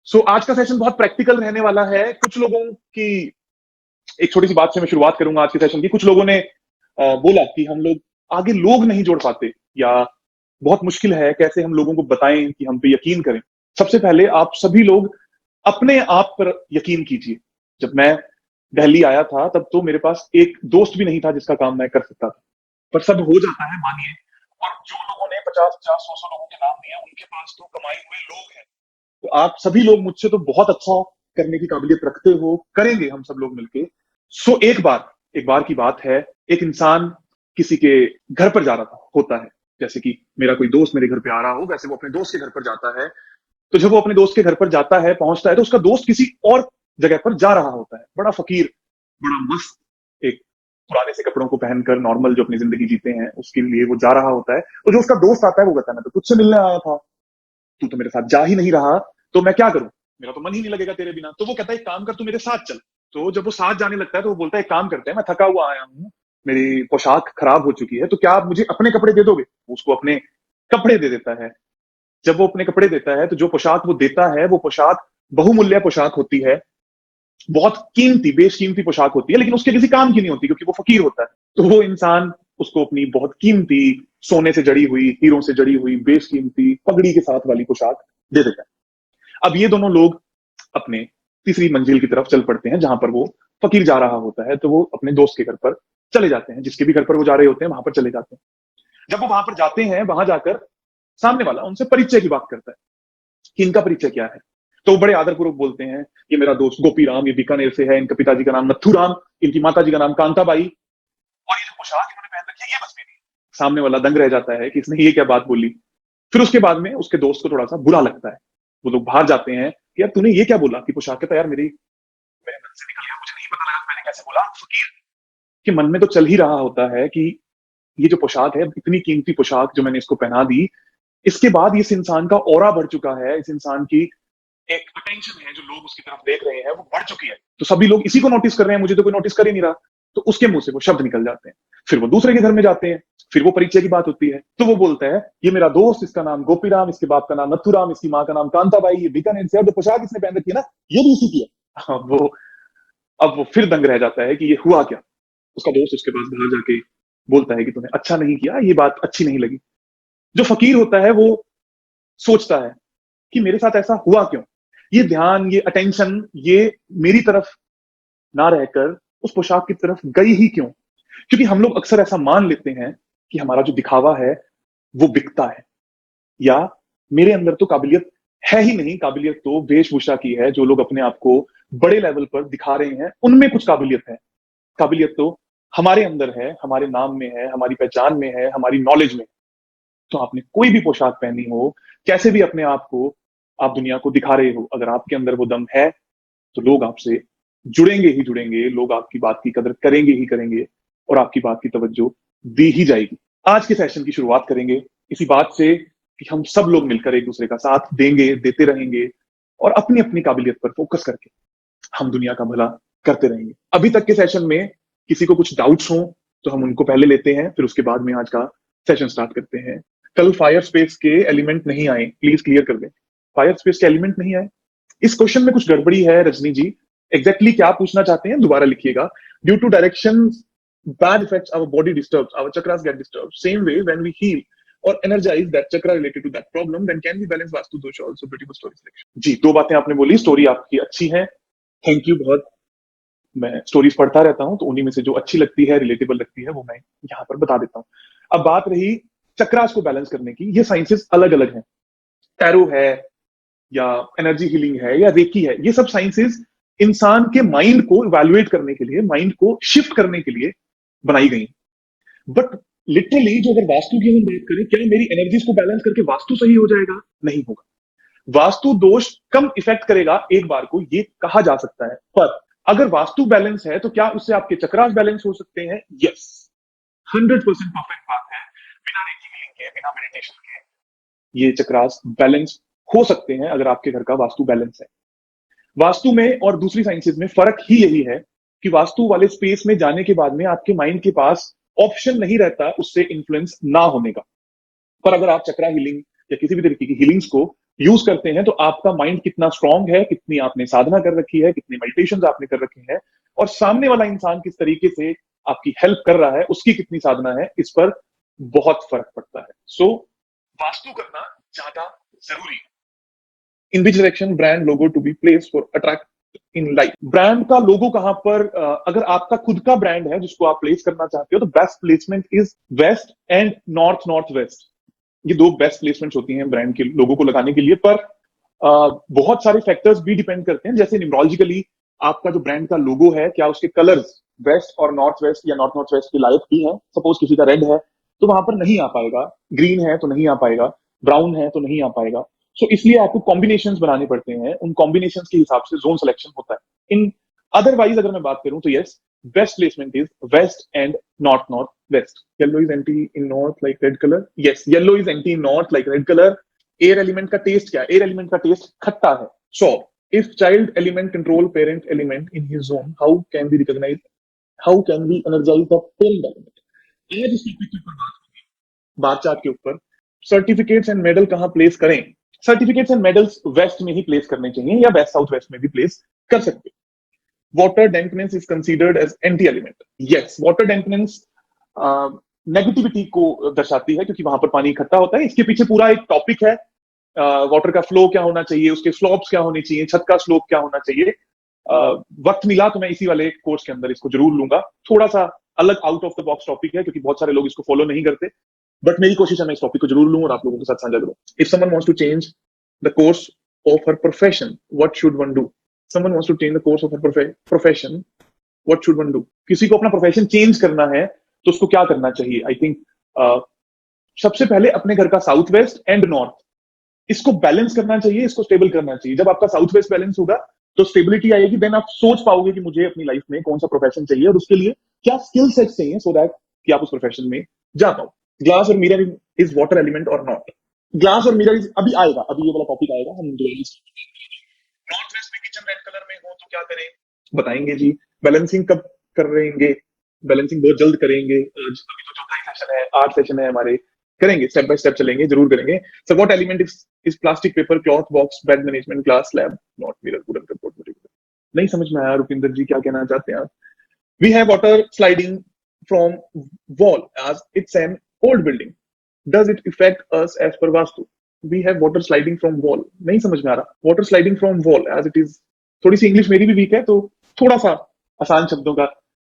आज का सेशन बहुत प्रैक्टिकल रहने वाला है। कुछ लोगों की एक छोटी सी बात से मैं शुरुआत करूंगा आज के सेशन की। कुछ लोगों ने बोला कि हम लोग आगे लोग नहीं जोड़ पाते, या बहुत मुश्किल है, कैसे हम लोगों को बताएं कि हम पे यकीन करें। सबसे पहले आप सभी लोग अपने आप पर यकीन कीजिए। जब मैं दिल्ली आया था तब तो मेरे पास एक दोस्त भी नहीं था जिसका काम मैं कर सकता था, पर सब हो जाता है, मानिए। और जो लोगों ने 50-50, 100-100 लोगों के नाम दिए, उनके पास तो कमाए हुए लोग हैं। तो आप सभी लोग मुझसे तो बहुत अच्छा करने की काबिलियत रखते हो, करेंगे हम सब लोग मिलके। एक बार की बात है, एक इंसान किसी के घर पर जा रहा होता है। जैसे कि मेरा कोई दोस्त मेरे घर पे आ रहा हो, वैसे वो अपने दोस्त के घर पर जाता है। तो जब वो अपने दोस्त के घर पर जाता है, पहुंचता है, तो उसका दोस्त किसी और जगह पर जा रहा होता है। बड़ा फकीर, बड़ा मस्त, एक पुराने से कपड़ों को पहनकर नॉर्मल जो अपनी जिंदगी जीते हैं उसके लिए वो जा रहा होता है। तो जो उसका दोस्त आता है वो कहता है, मैं तो तुझसे मिलने आया था, तू तो मेरे साथ जा ही नहीं रहा, तो मैं क्या करूं, मेरा तो मन ही नहीं लगेगा तेरे बिना। तो वो कहता है एक काम कर, तू मेरे साथ चल। तो जब वो साथ जाने लगता है तो वो बोलता है एक काम करते हैं, मैं थका हुआ आया हूँ, मेरी पोशाक खराब हो चुकी है, तो क्या आप मुझे अपने कपड़े दे दोगे। वो उसको अपने कपड़े दे देता है। जब वो अपने कपड़े देता है तो जो पोशाक वो देता है वो पोशाक बहुमूल्य पोशाक होती है, बहुत कीमती बेशकीमती पोशाक होती है, लेकिन उसके किसी काम की नहीं होती क्योंकि वो फकीर होता है। तो वो इंसान उसको अपनी बहुत कीमती, सोने से जड़ी हुई, हीरों से जड़ी हुई, बेशकीमती पगड़ी के साथ वाली पोशाक दे देता है। अब ये दोनों लोग अपने तीसरी मंजिल की तरफ चल पड़ते हैं जहां पर वो फकीर जा रहा होता है। तो वो अपने दोस्त के घर पर चले जाते हैं, जिसके भी घर पर वो जा रहे होते हैं वहां पर चले जाते हैं। जब वो वहां पर जाते हैं, वहां जाकर सामने वाला उनसे परिचय की बात करता है कि इनका परिचय क्या है। तो वो बड़े आदरपूर्वक बोलते हैं, ये मेरा दोस्त गोपी राम, ये बीकानेर से है, इनके पिताजी का नाम नथु राम, इनकी माताजी का नाम कांताबाई, और ये जो पोशाक इन्होंने पहन रखी है ये बस मेरी। सामने वाला दंग रह जाता है कि इसने ये क्या बात बोली। फिर उसके बाद में उसके दोस्त को थोड़ा सा बुरा लगता है। वो लोग बाहर जाते हैं कि यार तूने ये क्या बोला, कि पोशाक कहता है यार मेरी मेरे मन से निकल गया, मुझे नहीं पता लगा कि मैंने कैसे बोला। फकीर के मन में तो चल ही रहा होता है कि ये जो पोशाक है, इतनी कीमती पोशाक जो मैंने इसको पहना दी, इसके बाद इस इंसान का ऑरा बढ़ चुका है, इस इंसान की एक अटेंशन है जो लोग उसकी तरफ देख रहे हैं वो बढ़ चुकी है। तो सभी लोग इसी को नोटिस कर रहे हैं, मुझे तो कोई नोटिस कर ही नहीं रहा। तो उसके मुंह से वो शब्द निकल जाते हैं। फिर वो दूसरे के घर में जाते हैं, फिर वो परिचय की बात होती है। तो वो बोलता है ये मेरा दोस्त, इसका नाम गोपीराम, इसके बाप का नाम नथुराम, इसकी माँ का नाम कांताबाई, ये बीकानेर से, और जो पोशाक इसने पहन रखी है ना, ये भी इसी की है। अब वो फिर दंग रह जाता है कि ये हुआ क्या। उसका दोस्त उसके पास बाहर जाके बोलता है कि तूने अच्छा नहीं किया, ये बात अच्छी नहीं लगी। जो फकीर होता है वो सोचता है कि मेरे साथ ऐसा हुआ क्यों, ये ध्यान, ये अटेंशन, ये मेरी तरफ ना रहकर उस पोशाक की तरफ गई ही क्यों। क्योंकि हम लोग अक्सर ऐसा मान लेते हैं कि हमारा जो दिखावा है वो बिकता है, या मेरे अंदर तो काबिलियत है ही नहीं, काबिलियत तो वेशभूषा की है। जो लोग अपने आप को बड़े लेवल पर दिखा रहे हैं उनमें कुछ काबिलियत है। काबिलियत तो हमारे अंदर है, हमारे नाम में है, हमारी पहचान में है, हमारी नॉलेज में। तो आपने कोई भी पोशाक पहनी हो, कैसे भी अपने आप को आप दुनिया को दिखा रहे हो, अगर आपके अंदर वो दम है तो लोग आपसे जुड़ेंगे ही जुड़ेंगे, लोग आपकी बात की कदर करेंगे ही करेंगे, और आपकी बात की तवज्जो दी ही जाएगी। आज के सेशन की शुरुआत करेंगे इसी बात से कि हम सब लोग मिलकर एक दूसरे का साथ देंगे, देते रहेंगे, और अपनी अपनी काबिलियत पर फोकस करके हम दुनिया का भला करते रहेंगे। अभी तक के सेशन में किसी को कुछ डाउट्स हो तो हम उनको पहले लेते हैं, फिर उसके बाद में आज का सेशन स्टार्ट करते हैं। कल फायर स्पेस के एलिमेंट नहीं आए, प्लीज क्लियर कर दें। फायर स्पेस के एलिमेंट नहीं आए, इस क्वेश्चन में कुछ गड़बड़ी है रजनी जी। एग्जैक्टली क्या पूछना चाहते हैं दोबारा लिखिएगा। Due to direction bad effects our body disturbs, our chakras get disturbed, same way when we heal or energize that chakra related to that problem, then can we balance vastu dosha also। beautiful story selection जी, दो बातें आपने बोली, story आपकी अच्छी है, thank you बहुत। मैं stories पढ़ता रहता हूं तो उन्हीं में से जो अच्छी लगती है, रिलेटेबल लगती है, वो मैं यहाँ पर बता देता हूँ। अब बात रही चक्रास को बैलेंस करने की, ये साइंसेस अलग अलग हैं। टैरो है, या एनर्जी हीलिंग है, या रेकी है, ये सब साइंसेस इंसान के माइंड को इवैल्यूएट करने के लिए, माइंड को शिफ्ट करने के लिए बनाई गई। बट लिटरली जो अगर वास्तु की हम बात करें, क्या मेरी एनर्जीज को बैलेंस करके वास्तु सही हो जाएगा? नहीं होगा। वास्तु दोष कम इफेक्ट करेगा एक बार को, ये कहा जा सकता है, पर अगर वास्तु बैलेंस है तो क्या उससे आपके चक्रास बैलेंस हो सकते हैं? यस, 100% परफेक्ट बात है। बिना रेकी हीलिंग के, बिना मेडिटेशन के ये चक्रास बैलेंस हो सकते हैं अगर आपके घर का वास्तु बैलेंस है। वास्तु में और दूसरी साइंसेज में फर्क ही यही है कि वास्तु वाले स्पेस में जाने के बाद में आपके माइंड के पास ऑप्शन नहीं रहता उससे इन्फ्लुएंस ना होने का। पर अगर आप चक्रा हीलिंग या किसी भी तरीके की हीलिंग्स को यूज करते हैं, तो आपका माइंड कितना स्ट्रांग है, कितनी आपने साधना कर रखी है, कितनी मेडिटेशन आपने कर रखी है, और सामने वाला इंसान किस तरीके से आपकी हेल्प कर रहा है, उसकी कितनी साधना है, इस पर बहुत फर्क पड़ता है। सो वास्तु करना ज्यादा जरूरी है। In which direction brand logo to be place for attract in life. Brand का लोगो कहां पर, अगर आपका खुद का ब्रांड है जिसको आप प्लेस करना चाहते हो, तो best placement is west and north north west. ये दो बेस्ट प्लेसमेंट्स होती हैं ब्रांड के लोगो को लगाने के लिए। पर बहुत सारे फैक्टर्स भी डिपेंड करते हैं, जैसे न्यूमरोलॉजिकली आपका जो ब्रांड का लोगो है, क्या उसके कलर्स वेस्ट और नॉर्थ वेस्ट या नॉर्थ नॉर्थ वेस्ट के लायक भी हैं। सपोज किसी का रेड है तो वहां पर नहीं आ पाएगा, ग्रीन है तो नहीं आ पाएगा, ब्राउन है तो नहीं आ पाएगा। सो इसलिए आपको कॉम्बिनेशंस बनाने पड़ते हैं, उन कॉम्बिनेशंस के हिसाब से जोन सिलेक्शन होता है। इन अदरवाइज अगर मैं बात करूं तो yes, best placement is west and north north west. Yellow is anti in north like red colour. Yes, yellow is anti in north like red colour. Air element का taste क्या है? Air element का taste खट्टा है। So if child element control parent element in his zone, how can be recognise, how can be energise the parent element? आज इस topic के ऊपर बात चार्ट के ऊपर सर्टिफिकेट्स एंड मेडल कहां प्लेस करें? सर्टिफिकेट्स एंड मेडल्स वेस्ट में ही प्लेस करने चाहिए, या वेस्ट साउथ वेस्ट में भी प्लेस कर सकते हो। Water dampness is considered as anti element. Yes, water dampness negativity को दर्शाती है, क्योंकि वहां पर पानी इकट्ठा होता है। इसके पीछे पूरा एक टॉपिक है, वाटर का फ्लो क्या होना चाहिए, उसके स्लोप्स क्या होनी चाहिए, छत का स्लोप क्या होना चाहिए। वक्त मिला तो मैं इसी वाले कोर्स के अंदर इसको जरूर लूंगा। थोड़ा सा अलग out of the box topic है, क्योंकि बहुत सारे लोग इसको फॉलो नहीं करते, बट मेरी कोशिश है मैं इस टॉपिक को जरूर लूं और आप लोगों के साथ साझा करूं। If someone wants to change the course of her profession, what should one do? Someone wants to change the course of her profession, what should one do? किसी को अपना प्रोफेशन चेंज करना है तो उसको क्या करना चाहिए? आई थिंक सबसे पहले अपने घर का साउथ वेस्ट एंड नॉर्थ, इसको बैलेंस करना चाहिए, इसको स्टेबल करना चाहिए। जब आपका साउथ वेस्ट बैलेंस होगा तो स्टेबिलिटी आएगी, देन आप सोच पाओगे कि मुझे अपनी लाइफ में कौन सा प्रोफेशन चाहिए और उसके लिए क्या स्किल सेट चाहिए, सो दैट कि आप उस प्रोफेशन में जा पाओ। ग्लास और मिरर इज वाटर एलिमेंट और नॉट? ग्लास और मिरर अभी आएगा, अभी ये वाला टॉपिक आएगा। हम नॉर्थ वेस्ट में किचन रेड कलर में हो तो क्या करें, बताएंगे जी। बैलेंसिंग कब करेंगे? बैलेंसिंग बहुत जल्द करेंगे। आज अभी तो चौथा ही सेशन है, 8 सेशन है हमारे, करेंगे स्टेप बाय स्टेप, चलेंगे, जरूर करेंगे। सो what element is plastic, paper, cloth, box, bed management, glass, slab, not mirror, wooden, cupboard, material. नहीं समझ में आया रुपिंदर जी, क्या कहना चाहते हैं आप? We have water sliding from wall as it's an old building, does it affect us as per vastu? We have water sliding from wall। नहीं समझ में आ रहा, water sliding from wall as it is। थोड़ी सी English मेरी भी week है, तो थोड़ा सा आसान शब्दों का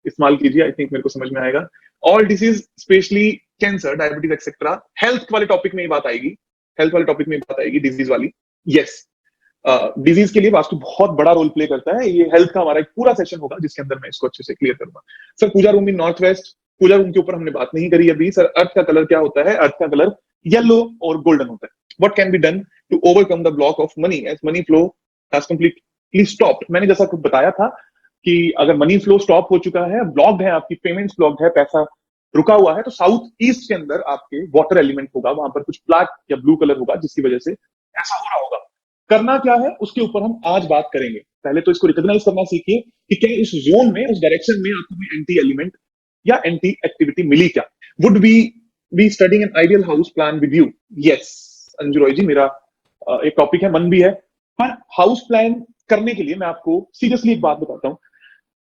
इस्तेमाल कीजिए, आई थिंक मेरे को समझ में आएगा। All disease specially cancer, diabetes etcetera, health वाले टॉपिक में ही बात आएगी, हेल्थ वाले टॉपिक में बात आएगी, डिजीज वाली। यस, डिजीज के लिए वास्तु बहुत बड़ा रोल प्ले करता है। ये हेल्थ का हमारा एक पूरा सेशन होगा जिसके अंदर मैं इसको अच्छे से क्लियर करूंगा। Sir puja room in north west, puja room के ऊपर हमने बात नहीं करी अभी। सर अर्थ का कलर क्या होता है? अर्थ का कलर येलो और गोल्डन होता है। What can be done to overcome the block of money as money flow has completely stopped? मैंने जैसा कुछ बताया था कि अगर मनी फ्लो स्टॉप हो चुका है, ब्लॉक्ड है, आपकी पेमेंट्स ब्लॉक्ड है, पैसा रुका हुआ है, तो साउथ ईस्ट के अंदर आपके वाटर एलिमेंट होगा, वहां पर कुछ ब्लैक या ब्लू कलर होगा, जिसकी वजह से ऐसा हो रहा होगा। करना क्या है उसके ऊपर हम आज बात करेंगे। पहले तो इसको रिकॉग्नाइज करना सीखिए कि क्या इस जोन में, उस डायरेक्शन में आपको कोई एंटी एलिमेंट या एंटी एक्टिविटी मिली क्या? Would be be studying an ideal house plan with you? Yes Anju Roy ji, मेरा एक टॉपिक है, मन भी है। पर हाउस प्लान करने के लिए मैं आपको सीरियसली एक बात बताता हूँ,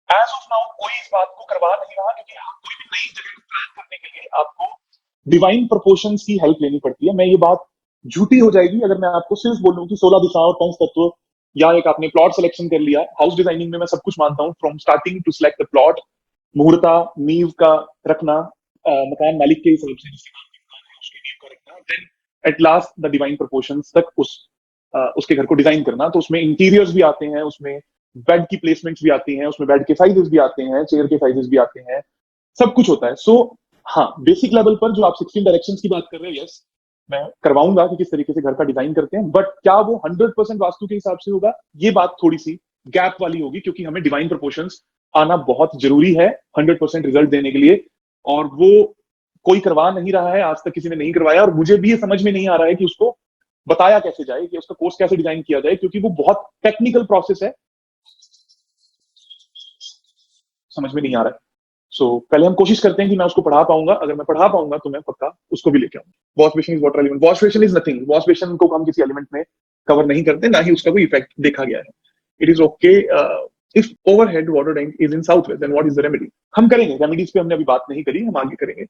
एज ऑफ नाउ कोई इस बात को करवा नहीं रहा, क्योंकि कोई भी नई जगह प्लान करने के लिए आपको डिवाइन प्रोपोर्शंस की हेल्प लेनी पड़ती है। मैं ये बात झूठी हो जाएगी अगर मैं आपको सिर्फ बोलूं कि 16 दिशाओं, पंच तत्व, या एक आपने प्लॉट सिलेक्शन कर लिया। हाउस डिजाइनिंग में मैं सब कुछ मानता हूँ, from starting to select the plot, muhurta, नींव का रखना, मकान मालिक के हिसाब से जिसके नाम पे मकान है उसकी नींव का रखना, then at last the divine proportions तक उसके घर को डिजाइन करना। तो उसमें इंटीरियर्स भी आते हैं, उसमें बेड की प्लेसमेंट्स भी आती हैं, उसमें बेड के साइजेस भी आते हैं, चेयर के साइजेस भी आते हैं, सब कुछ होता है। सो हाँ, बेसिक लेवल पर जो आप 16 डायरेक्शंस की बात कर रहे हो, यस मैं करवाऊंगा कि किस तरीके से घर का डिजाइन करते हैं, बट क्या वो 100% वास्तु के हिसाब से होगा? ये बात थोड़ी सी गैप वाली होगी, क्योंकि हमें डिवाइन प्रोपोर्शंस आना बहुत जरूरी है 100% रिजल्ट देने के लिए, और वो कोई करवा नहीं रहा है, आज तक किसी ने नहीं करवाया, और मुझे भी ये समझ में नहीं आ रहा है कि उसको बताया कैसे जाए, कि उसका कोर्स कैसे डिजाइन किया जाए, क्योंकि वो बहुत टेक्निकल प्रोसेस है, समझ में नहीं आ रहा है। पहले हम कोशिश करते हैं कि मैं उसको पढ़ा पाऊंगा, अगर मैं पढ़ा पाऊंगा तो मैं पक्का उसको भी लेके आऊंगा। Wash basin is water element, wash basin is nothing, wash basin को हम किसी एलिमेंट में कवर नहीं करते, ना ही उसका कोई इफेक्ट देखा गया है। It is okay if overhead water tank is in south west, then what is the remedy. हम करेंगे, रेमेडीज पे हमने अभी बात नहीं करी, हम आगे करेंगे।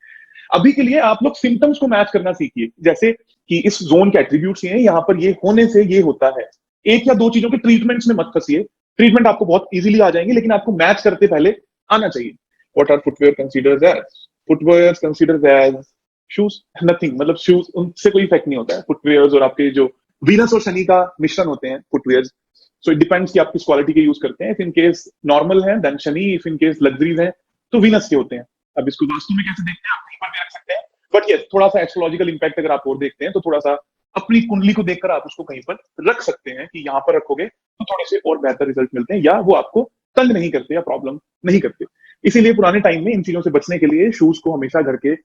अभी के लिए आप लोग सिम्टम्स को मैच करना सीखिए, जैसे कि इस जोन के एट्रीब्यूट्स ये हैं, यहाँ पर ये होने से ये होता है। एक या दो चीजों के ट्रीटमेंट्स में मत फंसिए, ट्रीटमेंट आपको बहुत इजीली आ जाएंगे, लेकिन आपको मैच करते पहले आना चाहिए। What are footwear considered as? Footwear considered as shoes, nothing, मतलब शूज उनसे कोई इफेक्ट नहीं होता है। फुटवेयर्स और आपके जो वीनस और शनि का मिश्रण होते हैं फुटवेयर्स, सो इट डिपेंड्स कि आप किस क्वालिटी के यूज करते हैं। इफ इन केस नॉर्मल है then Shani, if in case luxuries है तो वीनस के होते हैं। अब इसको वास्तु में कैसे देखते हैं, आप कहीं पर भी रख सकते हैं, बट ये थोड़ा सा एस्ट्रोलॉजिकल इंपैक्ट अगर आप और देखते हैं तो थोड़ा सा अपनी कुंडली को देखकर आप उसको कहीं पर रख सकते हैं कि यहाँ पर रखोगे तो थोड़े से और बेहतर रिजल्ट मिलते हैं, या वो आपको तंग नहीं करते या प्रॉब्लम नहीं करते। इसीलिए पुराने टाइम में इन चीजों से बचने के लिए शूज को हमेशा घर के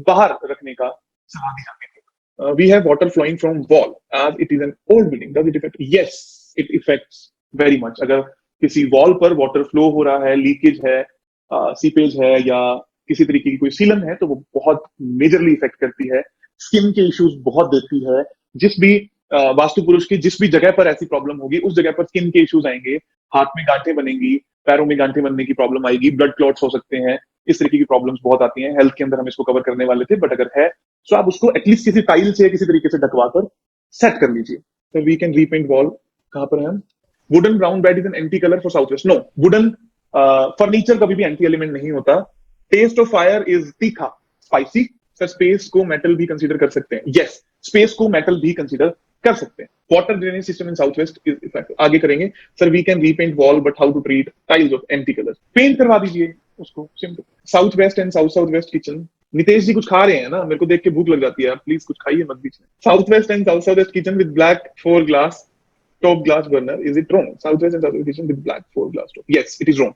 बाहर रखने का सलाह दी जाती थी। We have water flowing from wall as it is an old building, does it effect? Yes, it effects very much. अगर किसी वॉल पर वाटर फ्लो हो रहा है, लीकेज है, सीपेज है, या किसी तरीके की कोई सीलन है, तो वो बहुत मेजरली इफेक्ट करती है। स्किन के इश्यूज बहुत देती है। जिस भी वास्तु पुरुष की जिस भी जगह पर ऐसी प्रॉब्लम होगी, उस जगह पर स्किन के इश्यूज आएंगे, हाथ में गांठें बनेंगी, पैरों में गांठें बनने की प्रॉब्लम आएगी, ब्लड क्लॉट्स हो सकते हैं, इस तरीके की प्रॉब्लम्स बहुत आती हैं। हेल्थ के अंदर हम इसको कवर करने वाले थे, बट अगर है तो आप उसको एटलीस्ट किसी टाइल से किसी तरीके से ढकवा कर सेट कर लीजिए। तो वी कैन रीपेंट वॉल, कहां पर है? Wooden brown bed is an anti colour for south west. No, wooden furniture कभी भी एंटी एलिमेंट नहीं होता। टेस्ट ऑफ फायर इज तीखा, स्पाइसी। सर स्पेस को मेटल भी कंसीडर कर सकते हैं? यस, स्पेस को मेटल भी कंसीडर कर सकते हैं। Water drainage system in south west is effective, आगे करेंगे। Sir we can repaint wall, but how to treat tiles of anti colour? Paint करवा दीजिए उसको, simple. South west and south south west kitchen, Nitesh ji कुछ खा रहे हैं ना, मेरे को देख के भूख लग जाती है, आप प्लीज कुछ खाइए मत बीच में। South west and south south west kitchen with black 4 glass top glass burner, is it wrong? South west and south west kitchen with black 4 glass top, yes it is wrong,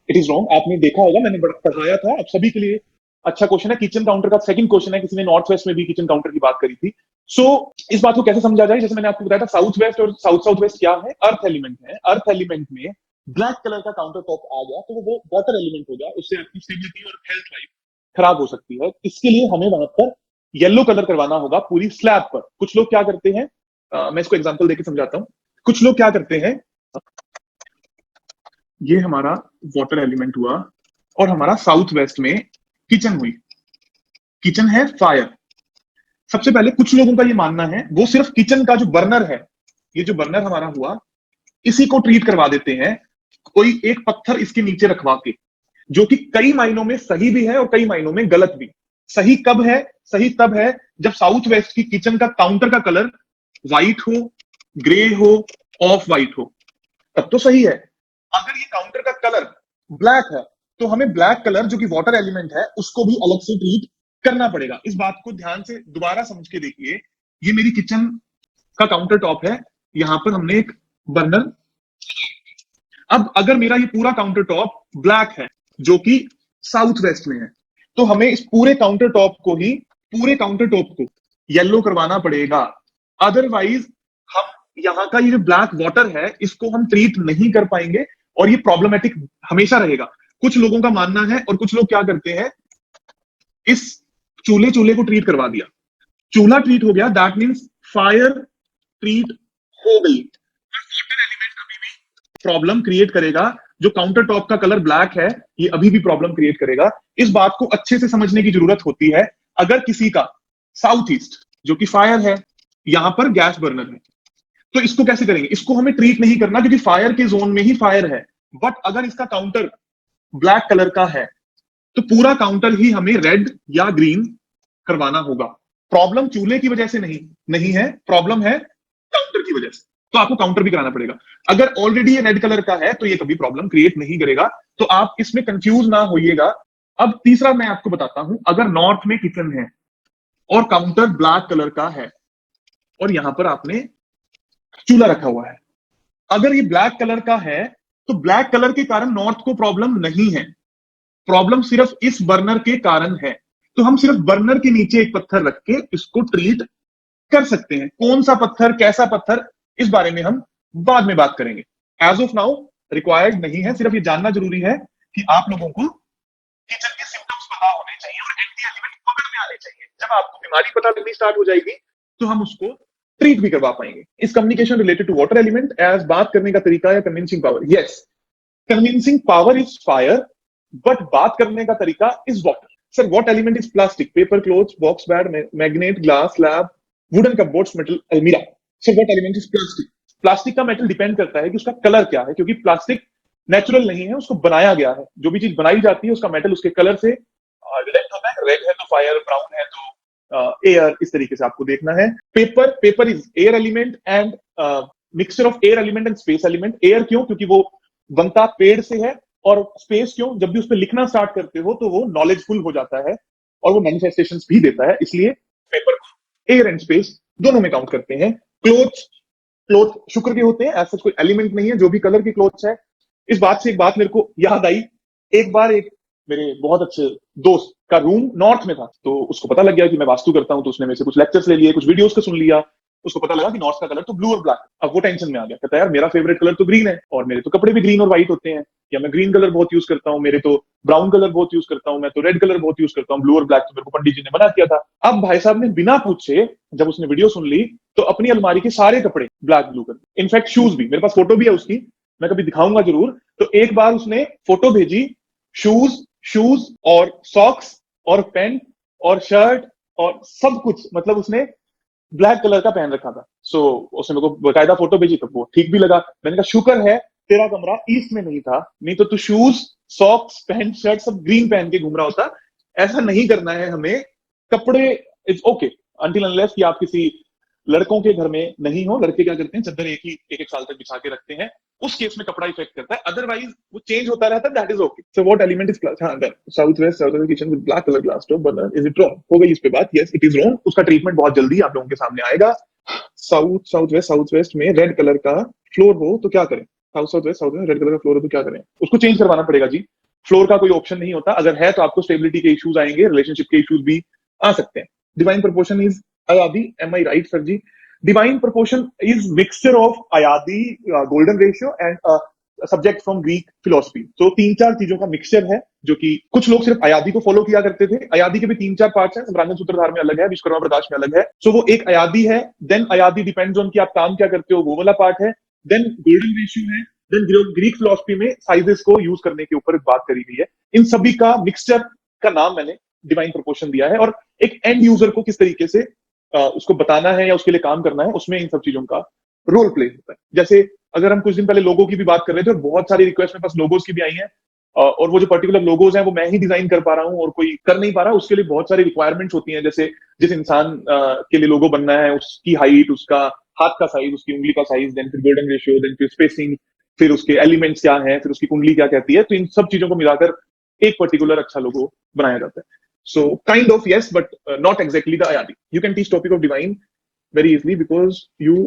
it is wrong। आपने देखा होगा, मैंने पढ़ाया था, आप सभी के लिए अच्छा क्वेश्चन है। किचन काउंटर का सेकंड क्वेश्चन है, किसी ने नॉर्थ वेस्ट में भी किचन काउंटर की बात करी थी। सो इस बात को कैसे समझा जाए, जैसे मैंने आपको बताया था, साउथ वेस्ट और साउथ साउथ वेस्ट क्या है? अर्थ एलिमेंट है। अर्थ एलिमेंट में ब्लैक कलर का काउंटर टॉप आ गया तो वो वाटर एलिमेंट हो गया, उससे आपकी स्टेबिलिटी और हेल्थ लाइफ खराब हो सकती है। इसके लिए हमें वहां पर येलो कलर करवाना होगा पूरी स्लैब पर। कुछ लोग क्या करते हैं, मैं इसको एग्जांपल देके समझाता हूँ। कुछ लोग क्या करते हैं, ये हमारा वाटर एलिमेंट हुआ और हमारा साउथ वेस्ट में किचन हुई। किचन है फायर। सबसे पहले कुछ लोगों का ये मानना है, वो सिर्फ किचन का जो बर्नर है, ये जो बर्नर हमारा हुआ, इसी को ट्रीट करवा देते हैं कोई एक पत्थर इसके नीचे रखवा के, जो कि कई मायनों में सही भी है और कई मायनों में गलत भी। सही कब है? सही तब है जब साउथ वेस्ट की किचन का काउंटर का कलर व्हाइट हो, ग्रे हो, ऑफ व्हाइट हो, तब तो सही है। अगर ये काउंटर का कलर ब्लैक है तो हमें ब्लैक कलर जो कि वाटर एलिमेंट है उसको भी अलग से ट्रीट करना पड़ेगा। इस बात को ध्यान से दोबारा समझ के देखिए। ये मेरी किचन का काउंटर टॉप है, यहां पर हमने एक बर्नर। अब अगर मेरा ये पूरा काउंटर टॉप ब्लैक है जो कि साउथ वेस्ट में है, तो हमें इस पूरे काउंटर टॉप को ही, पूरे काउंटर टॉप को येलो करवाना पड़ेगा। अदरवाइज हम यहाँ का ये जो ब्लैक वाटर है इसको हम ट्रीट नहीं कर पाएंगे और ये प्रॉब्लमेटिक हमेशा रहेगा। कुछ लोगों का मानना है, और कुछ लोग क्या करते हैं, इस चूल्हे को ट्रीट करवा दिया, चूल्हा ट्रीट हो गया, दैट मीन्स फायर ट्रीट हो गई। वाटर एलिमेंट अभी भी प्रॉब्लम क्रिएट करेगा। जो काउंटर टॉप का कलर ब्लैक है ये अभी भी प्रॉब्लम क्रिएट करेगा। इस बात को अच्छे से समझने की जरूरत होती है। अगर किसी का साउथ ईस्ट जो कि फायर है, यहां पर गैस बर्नर है, तो इसको कैसे करेंगे? इसको हमें ट्रीट नहीं करना क्योंकि फायर के जोन में ही फायर है। बट अगर इसका काउंटर ब्लैक कलर का है तो पूरा काउंटर ही हमें रेड या ग्रीन करवाना होगा। प्रॉब्लम चूल्हे की वजह से नहीं है, प्रॉब्लम है काउंटर की वजह से, तो आपको काउंटर भी कराना पड़ेगा। अगर ऑलरेडी ये रेड कलर का है तो ये कभी प्रॉब्लम क्रिएट नहीं करेगा, तो आप इसमें कंफ्यूज ना होइएगा। अब तीसरा मैं आपको बताता हूं, अगर नॉर्थ में किचन है और काउंटर ब्लैक कलर का है और यहां पर आपने चूल्हा रखा हुआ है, अगर ये ब्लैक कलर का है तो ब्लैक कलर के कारण नॉर्थ को प्रॉब्लम नहीं है, प्रॉब्लम सिर्फ इस बर्नर के कारण है। तो हम सिर्फ बर्नर के नीचे एक पत्थर रख के इसको ट्रीट कर सकते हैं। कौन सा पत्थर, कैसा पत्थर, इस बारे में हम बाद में बात करेंगे। एज ऑफ नाउ रिक्वायर्ड नहीं है, सिर्फ ये जानना जरूरी है कि आप लोगों को किचन के चाहिए। जब आपको बीमारी पता लगनी स्टार्ट हो जाएगी तो हम उसको ट्रीट भी करवा पाएंगे। इस communication related to water element as बात करने का तरीका या convincing power, yes, convincing power is fire, but बात करने का तरीका is water. Sir what element is plastic, paper, clothes, box, bed, magnet, glass, slab, wooden cupboards, metal, अलमीरा। Sir what element is plastic. Plastic का metal depend करता है कि उसका कलर क्या है, क्योंकि प्लास्टिक नेचुरल नहीं है, उसको बनाया गया है। जो भी चीज बनाई जाती है उसका मेटल उसके कलर से रिलेक्ट होता है। रेड है तो फायर, ब्राउन है तो एयर, इस तरीके से आपको देखना है। Paper is air element and mixture of air element and space element. Air क्यों, क्योंकि वो बनता पेड़ से है, और स्पेस क्यों, जब भी उस पर लिखना स्टार्ट करते हो तो वो नॉलेजफुल हो जाता है और वो मैनिफेस्टेशन भी देता है, इसलिए पेपर को एयर एंड स्पेस दोनों में काउंट करते हैं। क्लोथ, क्लोथ शुक्र के होते हैं, ऐसा कोई एलिमेंट नहीं है, जो भी कलर की क्लोथ्स है। इस बात से एक बात मेरे को याद आई, एक बार एक मेरे बहुत अच्छे दोस्त का रूम नॉर्थ में था, तो उसको पता लग गया कि मैं वास्तु करता हूं, तो उसने मेरे से कुछ लेक्चर्स ले लिए, कुछ वीडियोस को सुन लिया। उसको पता लगा कि नॉर्थ का कलर तो ब्लू और ब्लैक। अब वो टेंशन में आ गया, कहता है यार मेरा फेवरेट कलर तो ग्रीन है, और मेरे तो कपड़े भी ग्रीन और व्हाइट होते हैं, या मैं ग्रीन कलर बहुत यूज करता हूँ, मेरे तो ब्राउन कलर बहुत यूज करता हूँ, मैं तो रेड कलर बहुत यूज करता हूँ, ब्लू और ब्लैक तो मेरे को पंडित जी ने मना किया था। अब भाई साहब ने बिना पूछे, जब उसने वीडियो सुन ली, तो अपनी अलमारी के सारे कपड़े ब्लैक ब्लू कर दिए। इनफैक्ट शूज भी, मेरे पास फोटो भी है उसकी, मैं कभी दिखाऊंगा जरूर। तो एक बार उसने फोटो भेजी, शूज शूज और सॉक्स और पैंट और शर्ट और सब कुछ, मतलब उसने ब्लैक कलर का पहन रखा था। उसने मेरे को बकायदा फोटो भेजी, तो वो ठीक भी लगा। मैंने कहा शुक्र है तेरा कमरा ईस्ट में नहीं था, नहीं तो तू शूज, सॉक्स, पैंट, शर्ट सब ग्रीन पहन के घूम रहा होता। ऐसा नहीं करना है हमें। कपड़े इट्स ओके अंटिल अनलेस कि आप किसी लड़कों के घर में नहीं हो। लड़के क्या करते हैं, चादर एक साल तक बिछा के रखते हैं, उस केस में कपड़ा इफेक्ट करता है, अदरवाइज वो चेंज होता रहता है, that is okay. So what element is glass, हां done. South west kitchen with black colour glass door burner, is it wrong, हो गई इस पे बात, यस इट इज रॉन्ग। उसका ट्रीटमेंट बहुत जल्दी आप लोगों के सामने आएगा। साउथ वेस्ट में रेड कलर का फ्लोर हो तो क्या करें। साउथ वेस्ट रेड कलर का फ्लोर हो तो क्या करें, उसको चेंज करवाना पड़ेगा जी। फ्लोर का कोई ऑप्शन नहीं होता, अगर है तो आपको स्टेबिलिटी के इश्यूज आएंगे, रिलेशनशिप के इश्यूज भी आ सकते हैं। Divine proportion is Ayadi, am I right sir जी। Divine proportion is mixture of Ayadi, golden ratio and subject from Greek philosophy. तो तीन चार चीजों का मिक्सचर है, जो कि कुछ लोग सिर्फ अयादी को फॉलो किया करते थे। अयादी के भी तीन चार पार्ट्स हैं, ब्राह्मण सूत्रधार में अलग है, विश्वकर्मा प्रकाश में अलग है। सो वो एक अयादी है, देन अयादी डिपेंड्स ऑन कि आप काम क्या करते हो, वो वाला पार्ट है, देन गोल्डन रेशियो है, देन ग्रीक फिलोसफी में साइजेस को यूज करने के ऊपर बात करी गई है। इन सभी का मिक्सचर का नाम मैंने डिवाइन प्रोपोर्शन दिया है, और एक एंड यूजर को किस तरीके से उसको बताना है या उसके लिए काम करना है, उसमें इन सब चीजों का रोल प्ले होता है। जैसे अगर हम कुछ दिन पहले लोगों की भी बात कर रहे थे, और बहुत सारी रिक्वेस्ट मेरे पास लोगोस की भी आई हैं, और वो जो पर्टिकुलर लोगोस हैं वो मैं ही डिजाइन कर पा रहा हूँ और कोई कर नहीं पा रहा, उसके लिए बहुत सारी रिक्वायरमेंट्स होती हैं। जैसे जिस इंसान के लिए लोगो बनना है, उसकी हाइट, उसका हाथ का साइज, उसकी उंगली का साइज, देन फिर गोल्डन रेशियो, देन फिर स्पेसिंग, फिर उसके एलिमेंट्स क्या हैं, फिर उसकी कुंडली क्या कहती है, तो इन सब चीजों को मिलाकर एक पर्टिकुलर अच्छा लोगो बनाया जाता है। So kind of yes, but not exactly the ayadi. You can teach topic of divine very easily because you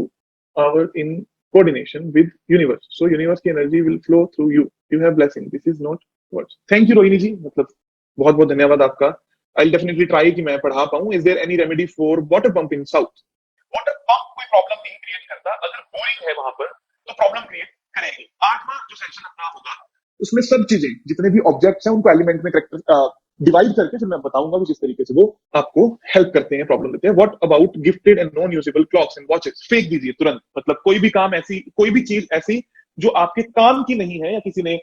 are in coordination with universe. So universe की energy will flow through you. You have blessing. This is not words. Thank you Rohini जी, मतलब बहुत बहुत धन्यवाद आपका। I'll definitely try कि मैं पढ़ा पाऊँ। Is there any remedy for water pump in south? Water pump कोई प्रॉब्लम नहीं क्रिएट करता, अगर बोरिंग है वहां पर तो प्रॉब्लम क्रिएट करेगी। 8वां जो सेक्शन अपना होगा उसमें सब चीजें, जितने भी ऑब्जेक्ट्स हैं उनको एलिमेंट में डिवाइड करके फिर मैं बताऊंगा कि किस तरीके से वो आपको हेल्प करते हैं, प्रॉब्लम देते हैं। What about gifted and non usable clocks and watches, फेंक दीजिए तुरंत। मतलब कोई भी काम ऐसी, कोई भी चीज ऐसी जो आपके काम की नहीं है, या किसी ने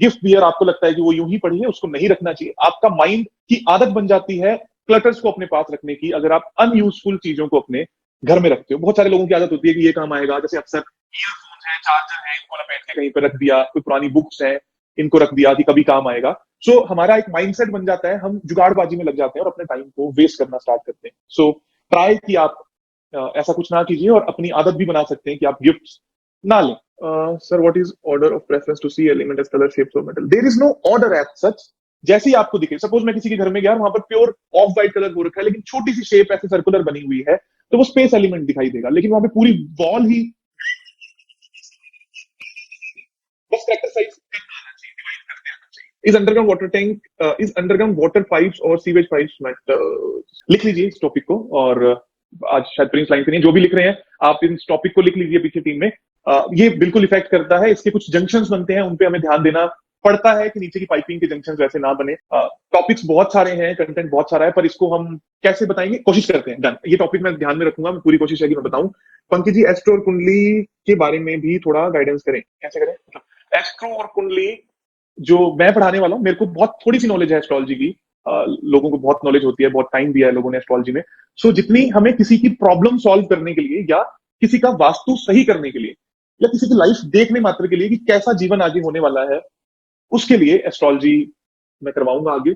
गिफ्ट दिया और आपको लगता है कि वो यूं ही पड़ी है, उसको नहीं रखना चाहिए। आपका माइंड की आदत बन जाती है क्लटर्स को अपने पास रखने की, अगर आप अनयूजफुल चीजों को अपने घर में रखते हो। बहुत सारे लोगों की आदत होती है कि ये काम आएगा, जैसे अक्सर ईयरफोन्स है, चार्जर है, इनको लपेट के कहीं पर रख दिया, कोई पुरानी बुक्स है, इनको रख दिया कि कभी काम आएगा। सो हमारा एक माइंडसेट बन जाता है, हम जुगाड़बाजी में लग जाते हैं और अपने टाइम को वेस्ट करना स्टार्ट करते हैं। सो ट्राई कि आप ऐसा कुछ ना कीजिए, और अपनी आदत भी बना सकते हैं कि आप गिफ्ट ना लें। Sir what is order of preference to see element as colour, shapes और metal? There is no order as such, जैसे ही आपको दिखे। सपोज मैं किसी के घर में गया, वहां पर प्योर ऑफ व्हाइट कलर हो रखा है, लेकिन छोटी सी शेप ऐसे सर्कुलर बनी हुई है, तो वो स्पेस एलिमेंट दिखाई देगा। लेकिन वहां पे पूरी वॉल ही बस करेक्टर साइज करना आना चाहिए, डिवाइड करते आना चाहिए। Is underground water tank, is underground water pipes और सीवेज पाइप्स मैटर? लिख लीजिए इस टॉपिक को, और आज शायद प्रिंस लाइन पे नहीं, जो भी लिख रहे हैं आप इस टॉपिक को लिख लीजिए पीछे टीम में। ये बिल्कुल इफेक्ट करता है, इसके कुछ जंक्शंस बनते हैं, उन पे हमें ध्यान देना पड़ता है कि नीचे की पाइपिंग के जंक्शन वैसे ना बने। टॉपिक्स बहुत सारे हैं, कंटेंट बहुत सारा है, पर इसको हम कैसे बताएंगे, कोशिश करते हैं। डन, ये टॉपिक मैं ध्यान में रखूंगा, मैं पूरी कोशिश है कि मैं बताऊं। पंकज जी, एस्ट्रो और कुंडली के बारे में भी थोड़ा गाइडेंस करें, कैसे करें? एस्ट्रो और कुंडली जो मैं पढ़ाने वाला हूँ, मेरे को बहुत थोड़ी सी नॉलेज है एस्ट्रोलॉजी की। लोगों को बहुत नॉलेज होती है, बहुत टाइम दिया है लोगों ने एस्ट्रोलॉजी में। सो जितनी हमें किसी की प्रॉब्लम सॉल्व करने के लिए, या किसी का वास्तु सही करने के लिए, या किसी की लाइफ देखने मात्र के लिए कि कैसा जीवन आगे होने वाला है, उसके लिए एस्ट्रोलॉजी मैं करवाऊंगा आगे,